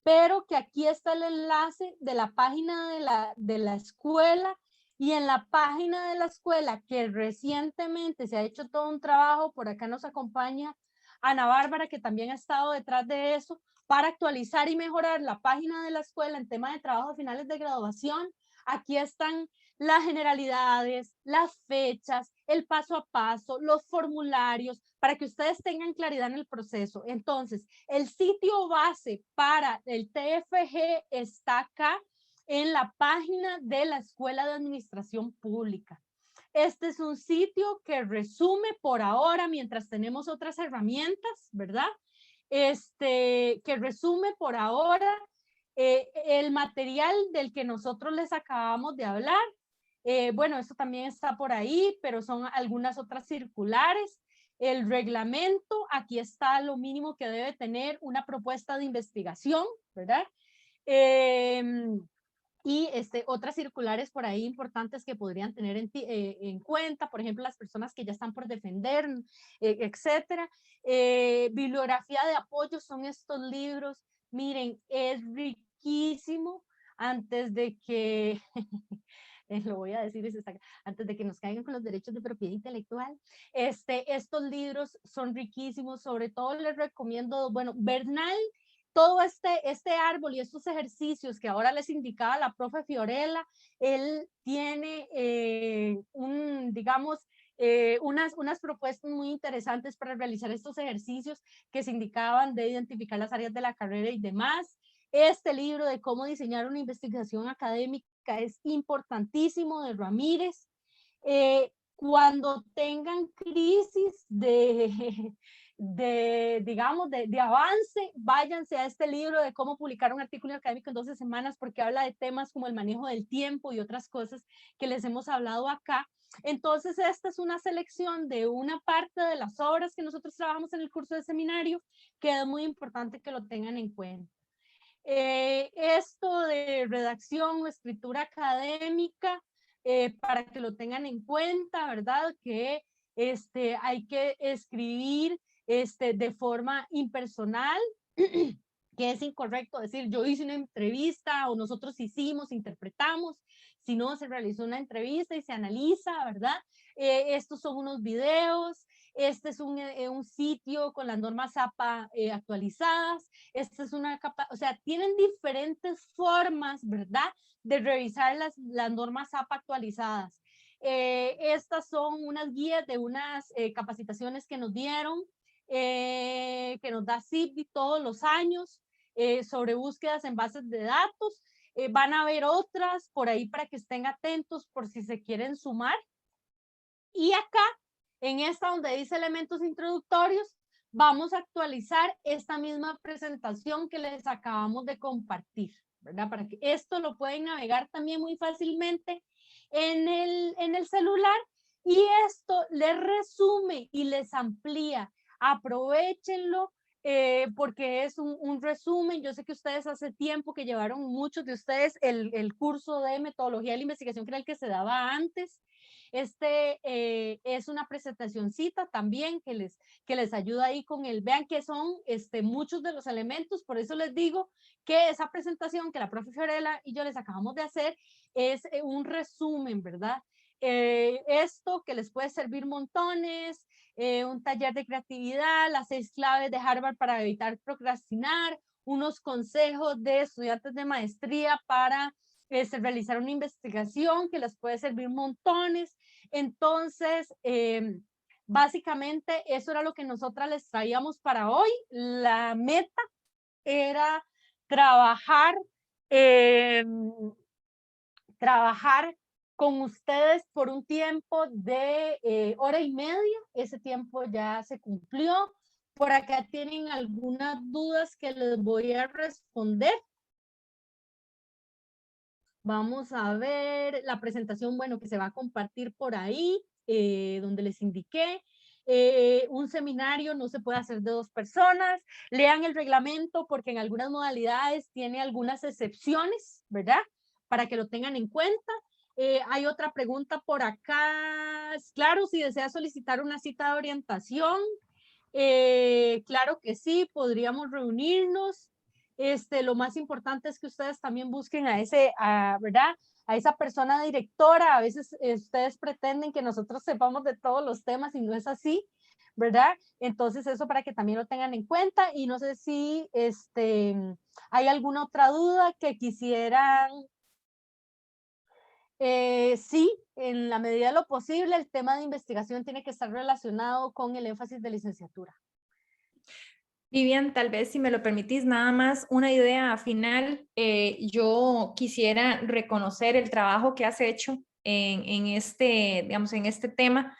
pero que aquí está el enlace de la página de la escuela y en la página de la escuela que recientemente se ha hecho todo un trabajo, por acá nos acompaña Ana Bárbara, que también ha estado detrás de eso, para actualizar y mejorar la página de la escuela en tema de trabajos finales de graduación. Aquí están las generalidades, las fechas, el paso a paso, los formularios, para que ustedes tengan claridad en el proceso. Entonces, el sitio base para el TFG está acá en la página de la Escuela de Administración Pública. Este es un sitio que resume por ahora, mientras tenemos otras herramientas, ¿verdad? Que resume por ahora el material del que nosotros les acabamos de hablar. Bueno, esto también está por ahí, pero son algunas otras circulares. El reglamento, aquí está lo mínimo que debe tener una propuesta de investigación, ¿verdad? Y otras circulares por ahí importantes que podrían tener en cuenta, por ejemplo, las personas que ya están por defender, etcétera. Bibliografía de apoyo son estos libros. Miren, es riquísimo antes de que, lo voy a decir, antes de que nos caigan con los derechos de propiedad intelectual. Estos libros son riquísimos, sobre todo les recomiendo, bueno, Bernal, todo este árbol y estos ejercicios que ahora les indicaba la profe Fiorella, él tiene digamos, unas propuestas muy interesantes para realizar estos ejercicios que se indicaban de identificar las áreas de la carrera y demás. Este libro de cómo diseñar una investigación académica es importantísimo, de Ramírez. Cuando tengan crisis digamos, de avance, váyanse a este libro de cómo publicar un artículo académico en 12 semanas, porque habla de temas como el manejo del tiempo y otras cosas que les hemos hablado acá. Entonces, esta es una selección de una parte de las obras que nosotros trabajamos en el curso de seminario, que es muy importante que lo tengan en cuenta. Esto de redacción o escritura académica, para que lo tengan en cuenta, ¿verdad? Que hay que escribir de forma impersonal, que es incorrecto decir yo hice una entrevista o nosotros hicimos, interpretamos, sino se realizó una entrevista y se analiza, ¿verdad? Estos son unos videos, este es un sitio con las normas APA actualizadas, esta es una capa, o sea, tienen diferentes formas, ¿verdad?, de revisar las normas APA actualizadas. Estas son unas guías de unas capacitaciones que nos dieron, que nos da CIPDI todos los años, sobre búsquedas en bases de datos. Van a haber otras por ahí para que estén atentos por si se quieren sumar. Y acá, en esta donde dice elementos introductorios, vamos a actualizar esta misma presentación que les acabamos de compartir, ¿verdad? Para que esto lo pueden navegar también muy fácilmente en el celular, y esto les resume y les amplía. Aprovechenlo, porque es un resumen. Yo sé que ustedes hace tiempo que llevaron muchos de ustedes el curso de metodología de la investigación, que era el que se daba antes. Es una presentacioncita también que les ayuda ahí con el, vean que son muchos de los elementos. Por eso les digo que esa presentación que la profe Fiorella y yo les acabamos de hacer es un resumen, ¿verdad? Esto que les puede servir montones, un taller de creatividad, las 6 claves de Harvard para evitar procrastinar, unos consejos de estudiantes de maestría para realizar una investigación que les puede servir montones. Entonces, básicamente eso era lo que nosotras les traíamos para hoy. La meta era trabajar con ustedes por un tiempo de hora y media. Ese tiempo ya se cumplió. Por acá tienen algunas dudas que les voy a responder. Vamos a ver la presentación, bueno, que se va a compartir por ahí, donde les indiqué. Un seminario no se puede hacer de 2 personas. Lean el reglamento, porque en algunas modalidades tiene algunas excepciones, ¿verdad? Para que lo tengan en cuenta. Hay otra pregunta por acá. Claro, si desea solicitar una cita de orientación, claro que sí, podríamos reunirnos. Lo más importante es que ustedes también busquen ¿verdad? A esa persona directora. A veces ustedes pretenden que nosotros sepamos de todos los temas y no es así, ¿verdad? Entonces eso para que también lo tengan en cuenta. Y no sé si hay alguna otra duda que quisieran. Sí, en la medida de lo posible, el tema de investigación tiene que estar relacionado con el énfasis de licenciatura. Vivian, tal vez si me lo permitís, nada más una idea final. Yo quisiera reconocer el trabajo que has hecho en este tema.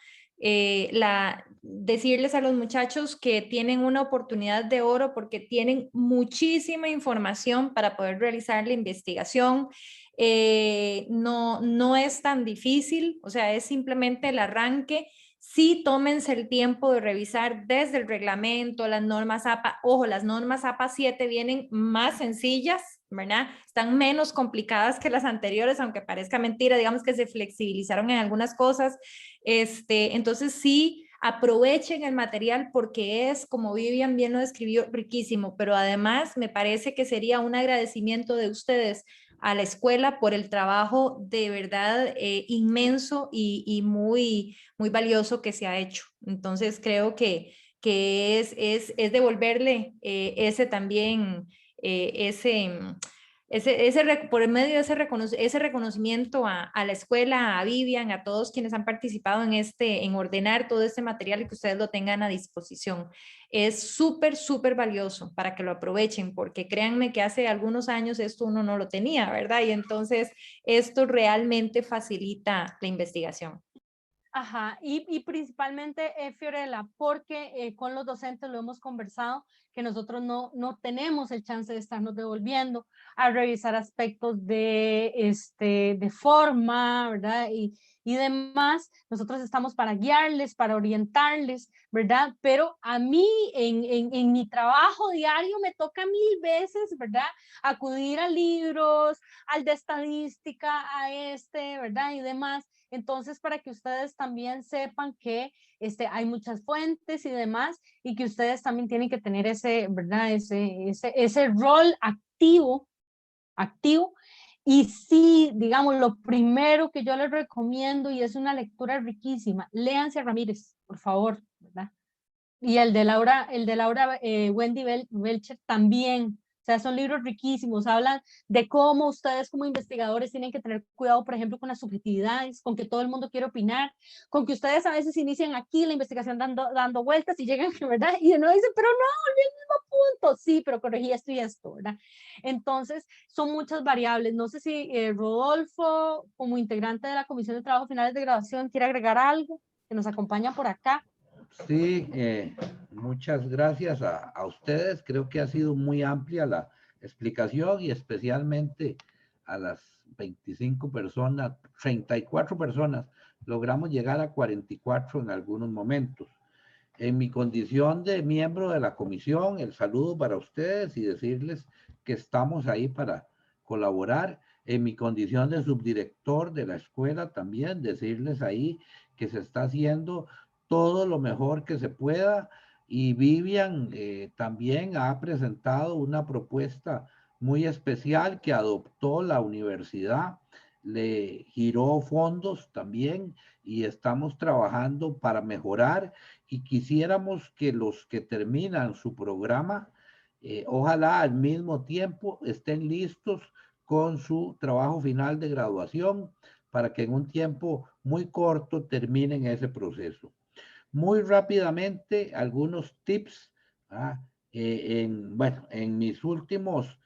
Decirles a los muchachos que tienen una oportunidad de oro porque tienen muchísima información para poder realizar la investigación. No es tan difícil, o sea, es simplemente el arranque. Sí, tómense el tiempo de revisar desde el reglamento, las normas APA. Ojo, las normas APA 7 vienen más sencillas, ¿verdad? Están menos complicadas que las anteriores, aunque parezca mentira, digamos que se flexibilizaron en algunas cosas. Entonces sí, aprovechen el material porque es, como Vivian bien lo describió, riquísimo, pero además me parece que sería un agradecimiento de ustedes a la escuela por el trabajo de verdad inmenso y muy, muy valioso que se ha hecho. Entonces creo que es devolverle ese también, por medio de ese reconocimiento a la escuela, a Vivian, a todos quienes han participado en ordenar todo este material y que ustedes lo tengan a disposición. Es súper, súper valioso para que lo aprovechen, porque créanme que hace algunos años esto uno no lo tenía, ¿verdad? Y entonces esto realmente facilita la investigación. Ajá, y principalmente, Fiorella, porque con los docentes lo hemos conversado, que nosotros no tenemos el chance de estarnos devolviendo a revisar aspectos de forma, ¿verdad? Y demás, nosotros estamos para guiarles, para orientarles, ¿verdad? Pero a mí, en mi trabajo diario, me toca 1000 veces, ¿verdad? Acudir a libros, al de estadística, ¿verdad? Y demás. Entonces, para que ustedes también sepan que hay muchas fuentes y demás, y que ustedes también tienen que tener ¿verdad? Ese rol activo. Y sí, digamos, lo primero que yo les recomiendo, y es una lectura riquísima, léanse a Ramírez, por favor, ¿verdad? Y el de Laura Wendy Belcher también. O sea, son libros riquísimos, hablan de cómo ustedes como investigadores tienen que tener cuidado, por ejemplo, con las subjetividades, con que todo el mundo quiere opinar, con que ustedes a veces inician aquí la investigación dando vueltas y llegan, ¿verdad? Y uno dice, pero no, el mismo punto, sí, pero corregí esto y esto, ¿verdad? Entonces, son muchas variables. No sé si Rodolfo, como integrante de la Comisión de Trabajo Finales de Graduación, quiere agregar algo, que nos acompaña por acá. Sí, muchas gracias a ustedes. Creo que ha sido muy amplia la explicación y especialmente a las 25 personas, 34 personas. Logramos llegar a 44 en algunos momentos. En mi condición de miembro de la comisión, el saludo para ustedes y decirles que estamos ahí para colaborar. En mi condición de subdirector de la escuela también, decirles ahí que se está haciendo todo lo mejor que se pueda. Y Vivian también ha presentado una propuesta muy especial que adoptó la universidad, le giró fondos también y estamos trabajando para mejorar y quisiéramos que los que terminan su programa, ojalá al mismo tiempo estén listos con su trabajo final de graduación para que en un tiempo muy corto terminen ese proceso. Muy rápidamente, algunos tips. Bueno, en mis últimos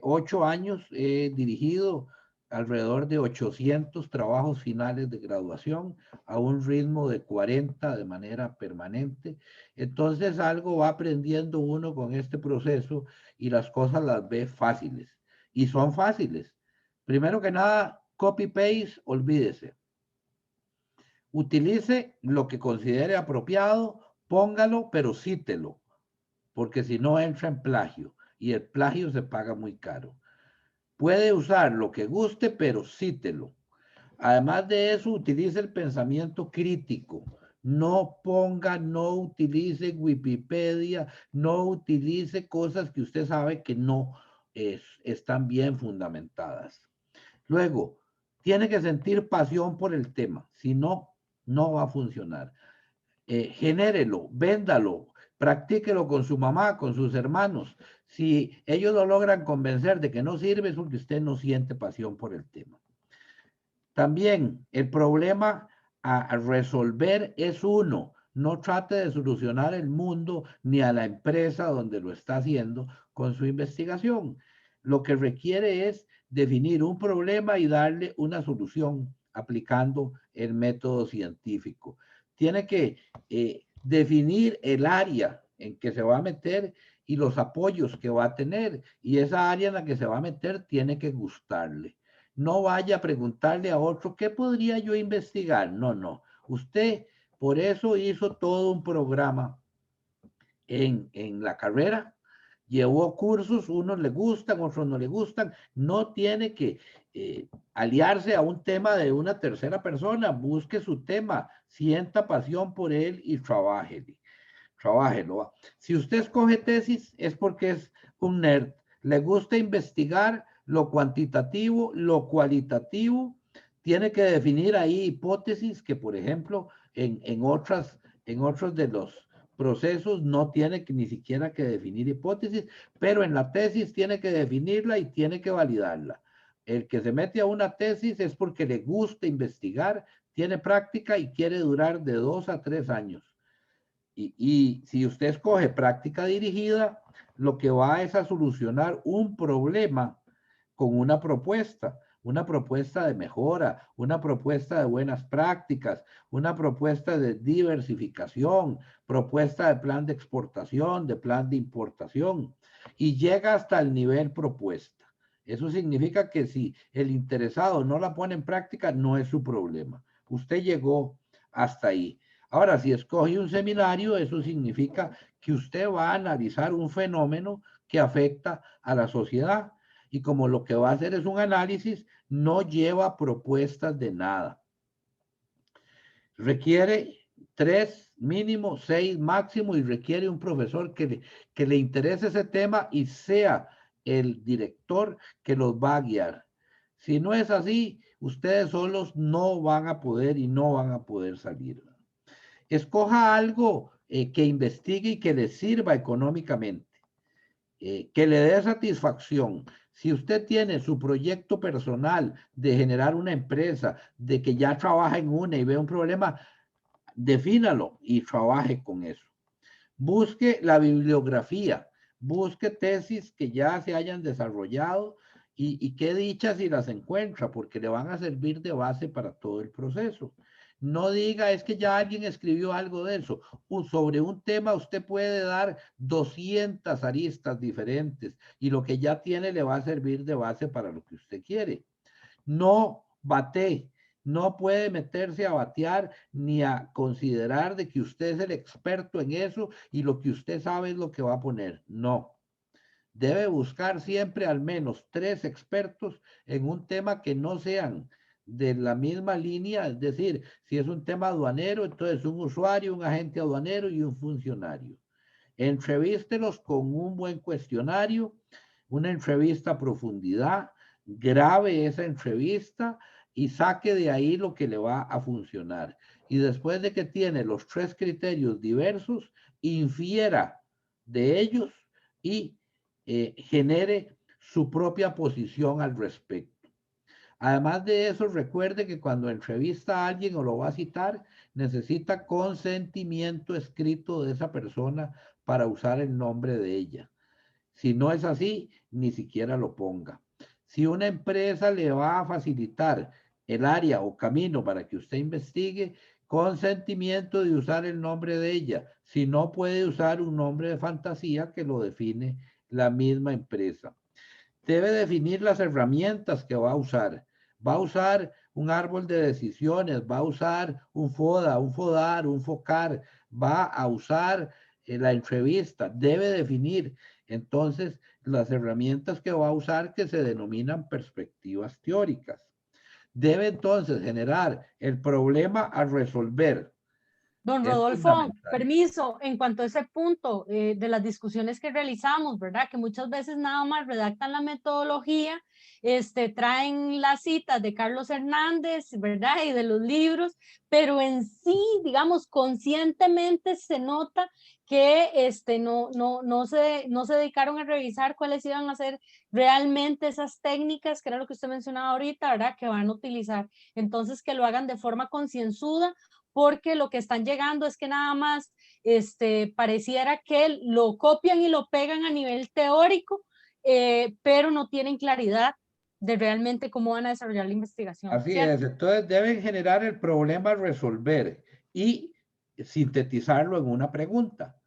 8 años he dirigido alrededor de 800 trabajos finales de graduación a un ritmo de 40 de manera permanente. Entonces algo va aprendiendo uno con este proceso y las cosas las ve fáciles. Y son fáciles. Primero que nada, copy-paste, olvídese. Utilice lo que considere apropiado, póngalo, pero cítelo, porque si no entra en plagio y el plagio se paga muy caro. Puede usar lo que guste, pero cítelo. Además de eso, utilice el pensamiento crítico. No ponga, no utilice Wikipedia, no utilice cosas que usted sabe que no están bien fundamentadas. Luego, tiene que sentir pasión por el tema, si no, no va a funcionar. Genérelo, véndalo, practíquelo con su mamá, con sus hermanos. Si ellos lo logran convencer de que no sirve, es porque usted no siente pasión por el tema. También el problema a resolver es uno. No trate de solucionar el mundo ni a la empresa donde lo está haciendo con su investigación. Lo que requiere es definir un problema y darle una solución aplicando el método científico. Tiene que definir el área en que se va a meter y los apoyos que va a tener. Y esa área en la que se va a meter tiene que gustarle. No vaya a preguntarle a otro, ¿qué podría yo investigar? No, no. Usted por eso hizo todo un programa en la carrera. Llevó cursos, unos le gustan, otros no le gustan. No tiene que aliarse a un tema de una tercera persona. Busque su tema, sienta pasión por él y trabájelo. Si usted escoge tesis es porque es un nerd. Le gusta investigar lo cuantitativo, lo cualitativo. Tiene que definir ahí hipótesis que, por ejemplo, en otros de los procesos no tiene que ni siquiera que definir hipótesis, pero en la tesis tiene que definirla y tiene que validarla. El que se mete a una tesis es porque le gusta investigar, tiene práctica y quiere durar de 2 a 3 años. Y si usted escoge práctica dirigida, lo que va es a solucionar un problema con una propuesta de mejora, una propuesta de buenas prácticas, una propuesta de diversificación, propuesta de plan de exportación, de plan de importación, y llega hasta el nivel propuesta. Eso significa que si el interesado no la pone en práctica, no es su problema. Usted llegó hasta ahí. Ahora, si escoge un seminario, eso significa que usted va a analizar un fenómeno que afecta a la sociedad. Y como lo que va a hacer es un análisis, no lleva propuestas de nada. Requiere 3 mínimo, 6 máximo, y requiere un profesor que le interese ese tema y sea el director que los va a guiar. Si no es así, ustedes solos no van a poder y no van a poder salir. Escoja algo que investigue y que le sirva económicamente, que le dé satisfacción. Si usted tiene su proyecto personal de generar una empresa, de que ya trabaja en una y ve un problema, defínalo y trabaje con eso. Busque la bibliografía, busque tesis que ya se hayan desarrollado y qué dicha si las encuentra, porque le van a servir de base para todo el proceso. No diga, es que ya alguien escribió algo de eso. Sobre un tema usted puede dar 200 aristas diferentes y lo que ya tiene le va a servir de base para lo que usted quiere. No bate, no puede meterse a batear ni a considerar de que usted es el experto en eso y lo que usted sabe es lo que va a poner. No. Debe buscar siempre al menos 3 expertos en un tema que no sean de la misma línea, es decir, si es un tema aduanero, entonces un usuario, un agente aduanero y un funcionario. Entrevístelos con un buen cuestionario, una entrevista a profundidad, grabe esa entrevista y saque de ahí lo que le va a funcionar. Y después de que tiene los 3 criterios diversos, infiera de ellos y genere su propia posición al respecto. Además de eso, recuerde que cuando entrevista a alguien o lo va a citar, necesita consentimiento escrito de esa persona para usar el nombre de ella. Si no es así, ni siquiera lo ponga. Si una empresa le va a facilitar el área o camino para que usted investigue, consentimiento de usar el nombre de ella. Si no, puede usar un nombre de fantasía que lo define la misma empresa. Debe definir las herramientas que va a usar. Va a usar un árbol de decisiones, va a usar un FODA, un FODAR, un FOCAR, va a usar la entrevista. Debe definir entonces las herramientas que va a usar, que se denominan perspectivas teóricas. Debe entonces generar el problema a resolver. Don Es Rodolfo, fundamental. permiso, en cuanto a ese punto de las discusiones que realizamos, ¿verdad? Que muchas veces nada más redactan la metodología, traen las citas de Carlos Hernández, ¿verdad? Y de los libros, pero en sí, digamos, conscientemente se nota que no se dedicaron a revisar cuáles iban a ser realmente esas técnicas, que era lo que usted mencionaba ahorita, ¿verdad? Que van a utilizar. Entonces, que lo hagan de forma concienzuda, porque lo que están llegando es que nada más pareciera que lo copian y lo pegan a nivel teórico, pero no tienen claridad de realmente cómo van a desarrollar la investigación. Así ¿cierto? es, entonces deben generar el problema a resolver y sintetizarlo en una pregunta.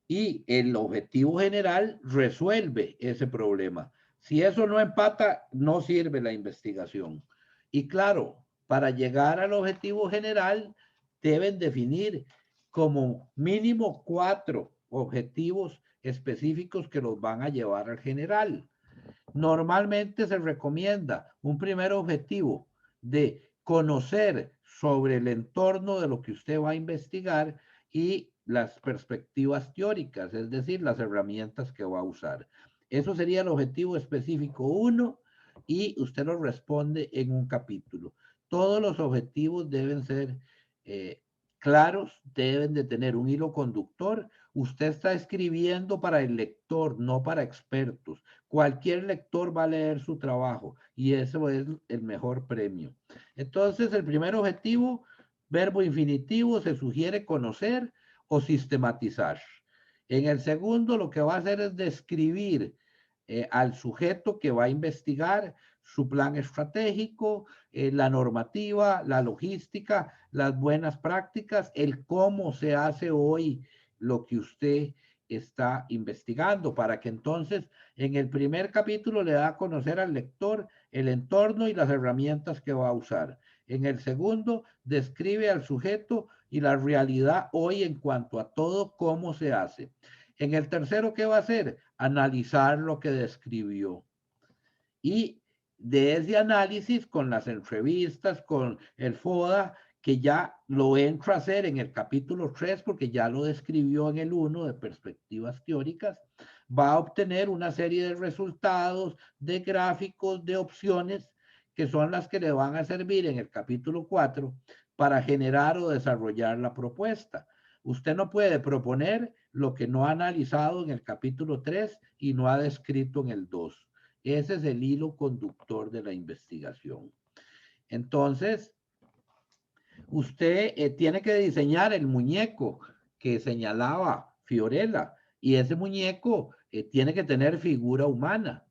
Y el objetivo general resuelve ese problema. Si eso no empata, no sirve la investigación. Y claro, para llegar al objetivo general, deben definir como mínimo 4 objetivos específicos que los van a llevar al general. Normalmente se recomienda un primer objetivo de conocer sobre el entorno de lo que usted va a investigar y las perspectivas teóricas, es decir, las herramientas que va a usar. Eso sería el objetivo específico 1 y usted lo responde en un capítulo. Todos los objetivos deben ser claros, deben de tener un hilo conductor. Usted está escribiendo para el lector, no para expertos. Cualquier lector va a leer su trabajo y eso es el mejor premio. Entonces, el primer objetivo, verbo infinitivo, se sugiere conocer o sistematizar. En el segundo, lo que va a hacer es describir al sujeto que va a investigar su plan estratégico, la normativa, la logística, las buenas prácticas, el cómo se hace hoy lo que usted está investigando, para que entonces en el primer capítulo le da a conocer al lector el entorno y las herramientas que va a usar. En el segundo, describe al sujeto y la realidad hoy en cuanto a todo cómo se hace. En el tercero, ¿qué va a hacer? Analizar lo que describió. Y de ese análisis, con las entrevistas, con el FODA, que ya lo entra a hacer en el capítulo 3, porque ya lo describió en el 1 de perspectivas teóricas, va a obtener una serie de resultados, de gráficos, de opciones, que son las que le van a servir en el capítulo 4 para generar o desarrollar la propuesta. Usted no puede proponer lo que no ha analizado en el capítulo 3 y no ha descrito en el 2. Ese es el hilo conductor de la investigación. Entonces, usted tiene que diseñar el muñeco que señalaba Fiorella, y ese muñeco tiene que tener figura humana.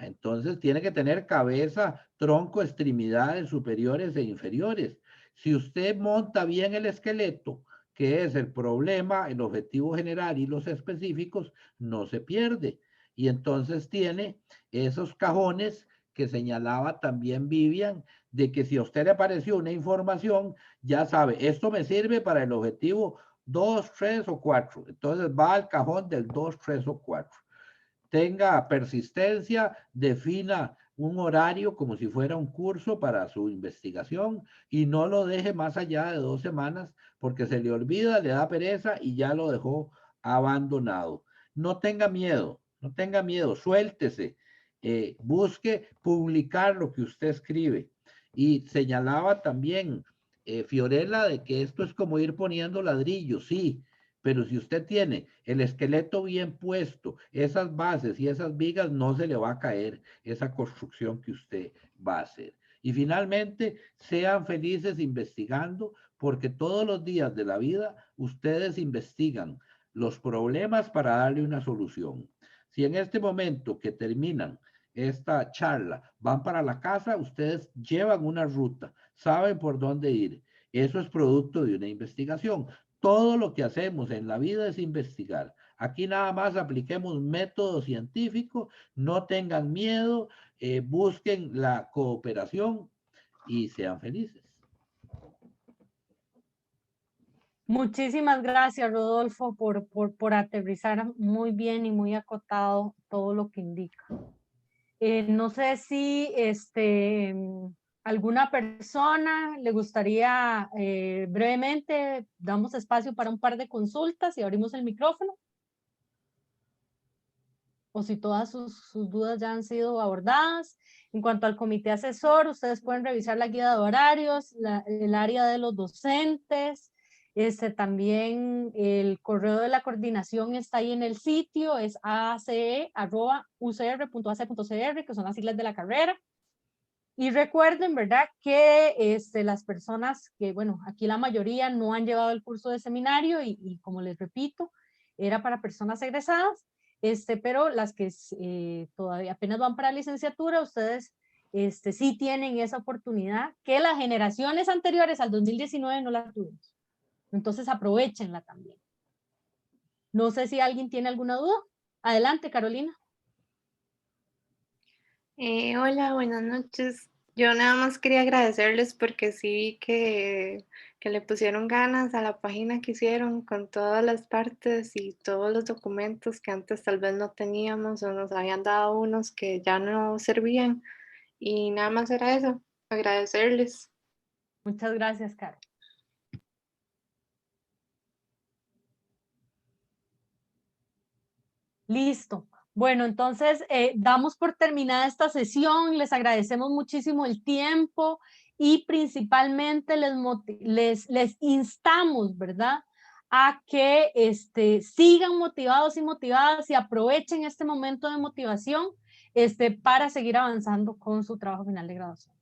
Entonces, tiene que tener cabeza, tronco, extremidades superiores e inferiores. Si usted monta bien el esqueleto, que es el problema, el objetivo general y los específicos, no se pierde. Y entonces tiene esos cajones que señalaba también Vivian, de que si a usted le apareció una información, ya sabe, esto me sirve para el objetivo 2, 3 o 4. Entonces va al cajón del 2, 3 o 4. Tenga persistencia, defina un horario como si fuera un curso para su investigación y no lo deje más allá de 2 semanas porque se le olvida, le da pereza y ya lo dejó abandonado. No tenga miedo, no tenga miedo, suéltese, busque publicar lo que usted escribe. Y señalaba también Fiorella de que esto es como ir poniendo ladrillos, sí, pero si usted tiene el esqueleto bien puesto, esas bases y esas vigas, no se le va a caer esa construcción que usted va a hacer. Y finalmente, sean felices investigando, porque todos los días de la vida ustedes investigan los problemas para darle una solución. Si en este momento que terminan esta charla van para la casa, ustedes llevan una ruta, saben por dónde ir. Eso es producto de una investigación. Todo lo que hacemos en la vida es investigar. Aquí nada más apliquemos método científico, no tengan miedo, busquen la cooperación y sean felices. Muchísimas gracias, Rodolfo, por aterrizar muy bien y muy acotado todo lo que indica. No sé si alguna persona le gustaría brevemente, damos espacio para un par de consultas y abrimos el micrófono. O si todas sus dudas ya han sido abordadas. En cuanto al comité asesor, ustedes pueden revisar la guía de horarios, el área de los docentes, también el correo de la coordinación está ahí en el sitio, es ace@ucr.ac.cr, que son las siglas de la carrera. Y recuerden, ¿verdad?, que las personas que, bueno, aquí la mayoría no han llevado el curso de seminario y como les repito, era para personas egresadas, pero las que todavía apenas van para licenciatura, ustedes sí tienen esa oportunidad que las generaciones anteriores al 2019 no la tuvimos. Entonces aprovechenla también. No sé si alguien tiene alguna duda. Adelante, Carolina. Hola, buenas noches. Yo nada más quería agradecerles porque sí vi que le pusieron ganas a la página que hicieron con todas las partes y todos los documentos que antes tal vez no teníamos o nos habían dado unos que ya no servían. Y nada más era eso, agradecerles. Muchas gracias, Caro. Listo. Bueno, entonces damos por terminada esta sesión. Les agradecemos muchísimo el tiempo y principalmente les instamos, ¿verdad?, a que sigan motivados y motivadas y aprovechen este momento de motivación para seguir avanzando con su trabajo final de graduación.